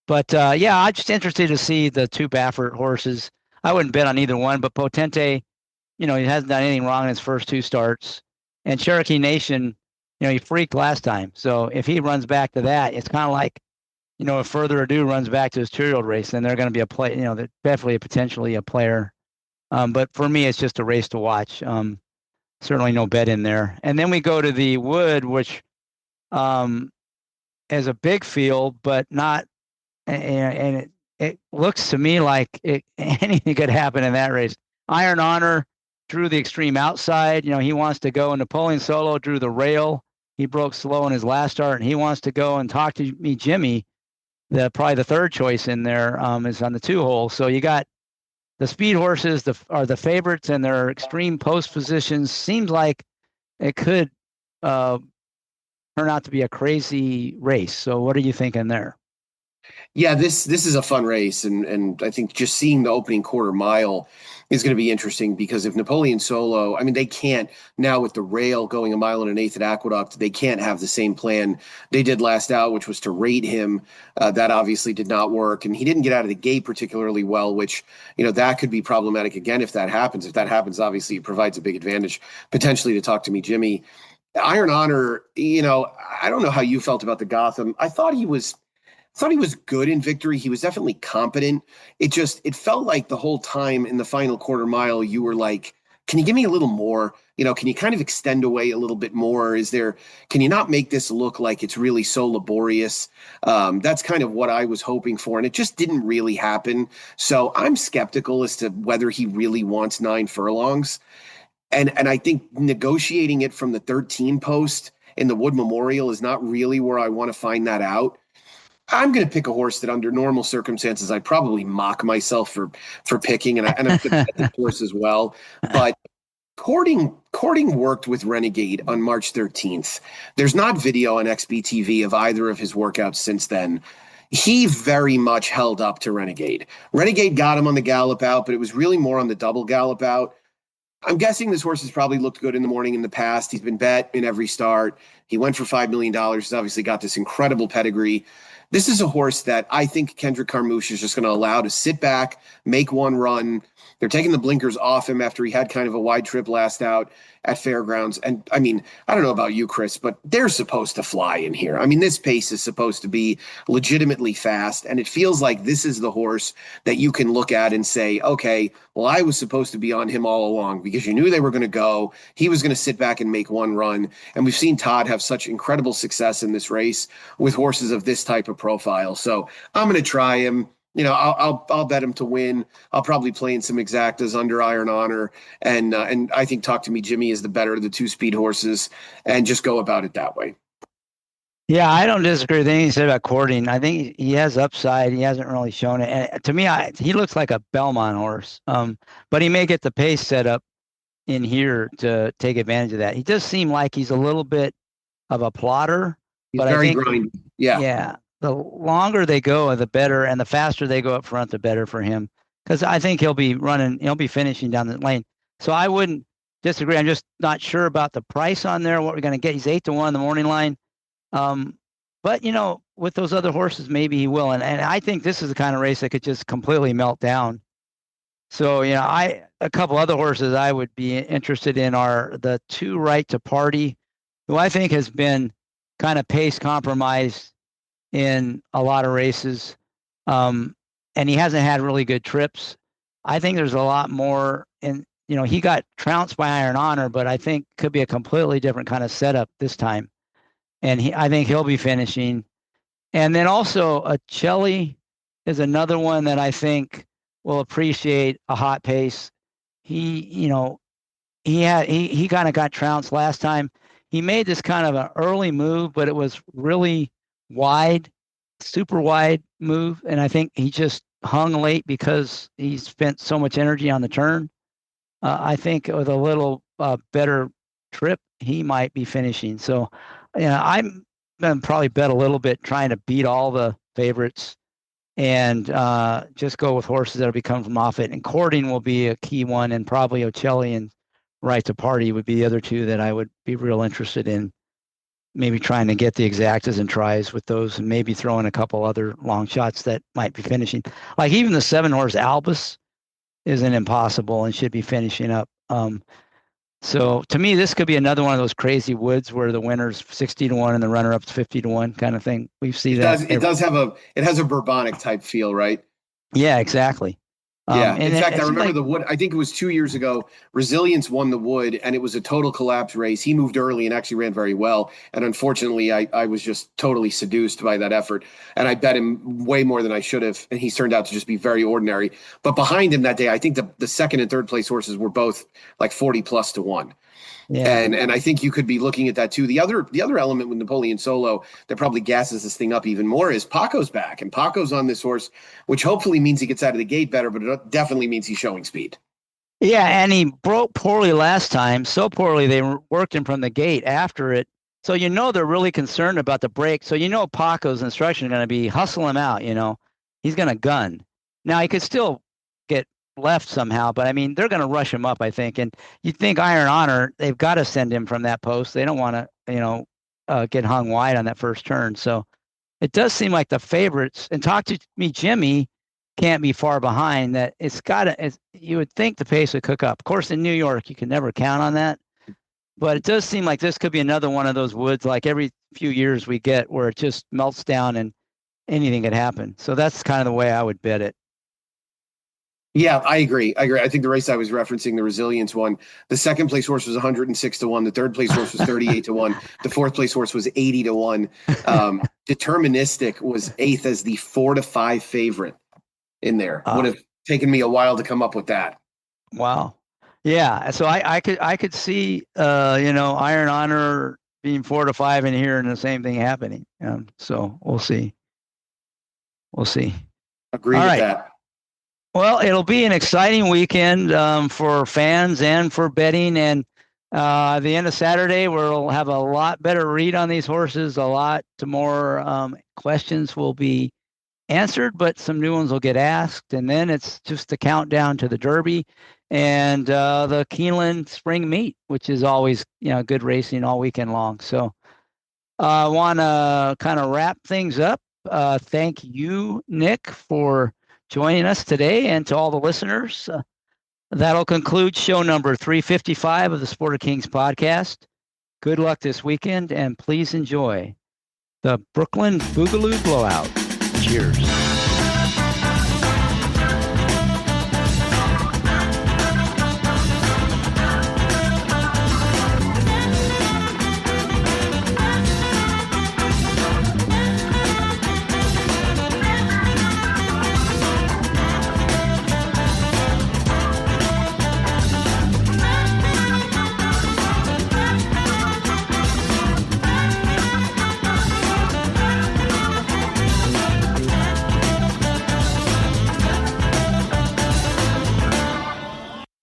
But yeah, I'm just interested to see the two Baffert horses. I wouldn't bet on either one, but Potente, he hasn't done anything wrong in his first two starts. And Cherokee Nation, he freaked last time. So if he runs back to that, it's kind of like, if Further Ado runs back to his 2-year-old race, then they're going to be a play, they're definitely potentially a player. But for me, it's just a race to watch. Certainly no bet in there. And then we go to the Wood, which is a big field, but not, and it looks to me like anything could happen in that race. Iron Honor drew the extreme outside. He wants to go. And Napoleon Solo drew the rail. He broke slow in his last start, and he wants to go and Talk to Me Jimmy. Probably the third choice in there is on the 2-hole. So you got the speed horses are the favorites, and their extreme post positions. Seems like it could turn out to be a crazy race. So what are you thinking there? Yeah, this is a fun race, and I think just seeing the opening quarter mile is going to be interesting because if Napoleon Solo, I mean, they can't now with the rail going a mile and an eighth at Aqueduct, they can't have the same plan they did last out, which was to rate him. That obviously did not work, and he didn't get out of the gate particularly well, which that could be problematic again if that happens. If that happens, obviously it provides a big advantage potentially to Talk to Me Jimmy. Iron Honor, I don't know how you felt about the Gotham. I thought he was good in Victory. He was definitely competent. It felt like the whole time in the final quarter mile, you were like, can you give me a little more? Can you kind of extend away a little bit more? Can you not make this look like it's really so laborious? That's kind of what I was hoping for. And it just didn't really happen. So I'm skeptical as to whether he really wants 9 furlongs. And I think negotiating it from the 13 post in the Wood Memorial is not really where I want to find that out. I'm going to pick a horse that under normal circumstances, I'd probably mock myself for picking, and I'm going to bet this horse as well. But Courting worked with Renegade on March 13th. There's not video on XBTV of either of his workouts since then. He very much held up to Renegade. Renegade got him on the gallop out, but it was really more on the double gallop out. I'm guessing this horse has probably looked good in the morning in the past. He's been bet in every start. He went for $5 million. He's obviously got this incredible pedigree. This is a horse that I think Kendrick Carmouche is just going to allow to sit back, make one run. They're taking the blinkers off him after he had kind of a wide trip last out at Fairgrounds. And I mean, I don't know about you, Chris, but they're supposed to fly in here. I mean, this pace is supposed to be legitimately fast. And it feels like this is the horse that you can look at and say, okay, well, I was supposed to be on him all along because you knew they were going to go. He was going to sit back and make one run. And we've seen Todd have such incredible success in this race with horses of this type of profile. So I'm going to try him. I'll bet him to win. I'll probably play in some exactas under Iron Honor, and I think Talk to Me Jimmy is the better of the 2 speed horses, and just go about it that way. Yeah, I don't disagree with anything you said about Courting. I think he has upside. He hasn't really shown it. And to me, he looks like a Belmont horse, but he may get the pace set up in here to take advantage of that. He does seem like he's a little bit of a plotter. He's very grindy. Yeah. The longer they go, the better, and the faster they go up front, the better for him. Because I think he'll be finishing down the lane. So I wouldn't disagree. I'm just not sure about the price on there, what we're going to get. He's 8-1 in the morning line. But, with those other horses, maybe he will. And I think this is the kind of race that could just completely melt down. So, a couple other horses I would be interested in are the 2 Right to Party, who I think has been kind of pace compromised in a lot of races. And he hasn't had really good trips. I think there's a lot more he got trounced by Iron Honor, but I think could be a completely different kind of setup this time. And I think he'll be finishing. And then also Chelly is another one that I think will appreciate a hot pace. He kind of got trounced last time. He made this kind of an early move, but it was really wide, super wide move. And I think he just hung late because he spent so much energy on the turn. I think with a little a better trip, he might be finishing. So, I'm going to probably bet a little bit trying to beat all the favorites and just go with horses that'll be coming from off it. And Courting will be a key one, and probably Ocelli and Right to Party would be the other two that I would be real interested in. Maybe trying to get the exactas and tries with those, and maybe throwing a couple other long shots that might be finishing. Like even the 7-horse Albus isn't impossible and should be finishing up. So to me, this could be another one of those crazy woods where the winner's 60-1 and the runner-up's 50-1 kind of thing. We've seen that. It has a Bourbonic type feel, right? Yeah, exactly. Yeah. In fact, I remember the Wood. I think it was 2 years ago. Resilience won the Wood, and it was a total collapse race. He moved early and actually ran very well. And unfortunately, I was just totally seduced by that effort. And I bet him way more than I should have. And he's turned out to just be very ordinary. But behind him that day, I think the second and third place horses were both like 40+1. Yeah. And I think you could be looking at that too. The other element with Napoleon Solo that probably gasses this thing up even more is Paco's back, and Paco's on this horse, which hopefully means he gets out of the gate better, but it definitely means he's showing speed. Yeah, and he broke poorly last time, so poorly they worked him from the gate after it. So they're really concerned about the break. So Paco's instruction is going to be hustle him out. He's going to gun. Now he could still get left somehow, but I mean they're going to rush him up, I think. And you think Iron Honor, they've got to send him from that post. They don't want to get hung wide on that first turn. So it does seem like the favorites, and Talk to Me Jimmy can't be far behind. That you would think the pace would cook up. Of course, in New York you can never count on that, but it does seem like this could be another one of those woods like every few years we get where it just melts down and anything could happen. So that's kind of the way I would bet it. Yeah, I agree. I think the race I was referencing, the Resilience one, the second place horse was 106-1. The third place horse was 38-1. The fourth place horse was 80-1. Deterministic was 8th as the 4-5 favorite in there. Would have taken me a while to come up with that. Wow. Yeah. So I could see, Iron Honor being 4-5 in here and the same thing happening. So we'll see. Agree with that. Well, it'll be an exciting weekend for fans and for betting. And the end of Saturday, we'll have a lot better read on these horses. A lot more questions will be answered, but some new ones will get asked. And then it's just the countdown to the Derby and the Keeneland Spring Meet, which is always good racing all weekend long. So I want to kind of wrap things up. Thank you, Nick, for joining us today, and to all the listeners. That'll conclude show number 355 of the Sport of Kings podcast. Good luck this weekend, and please enjoy the Brooklyn Boogaloo Blowout. Cheers.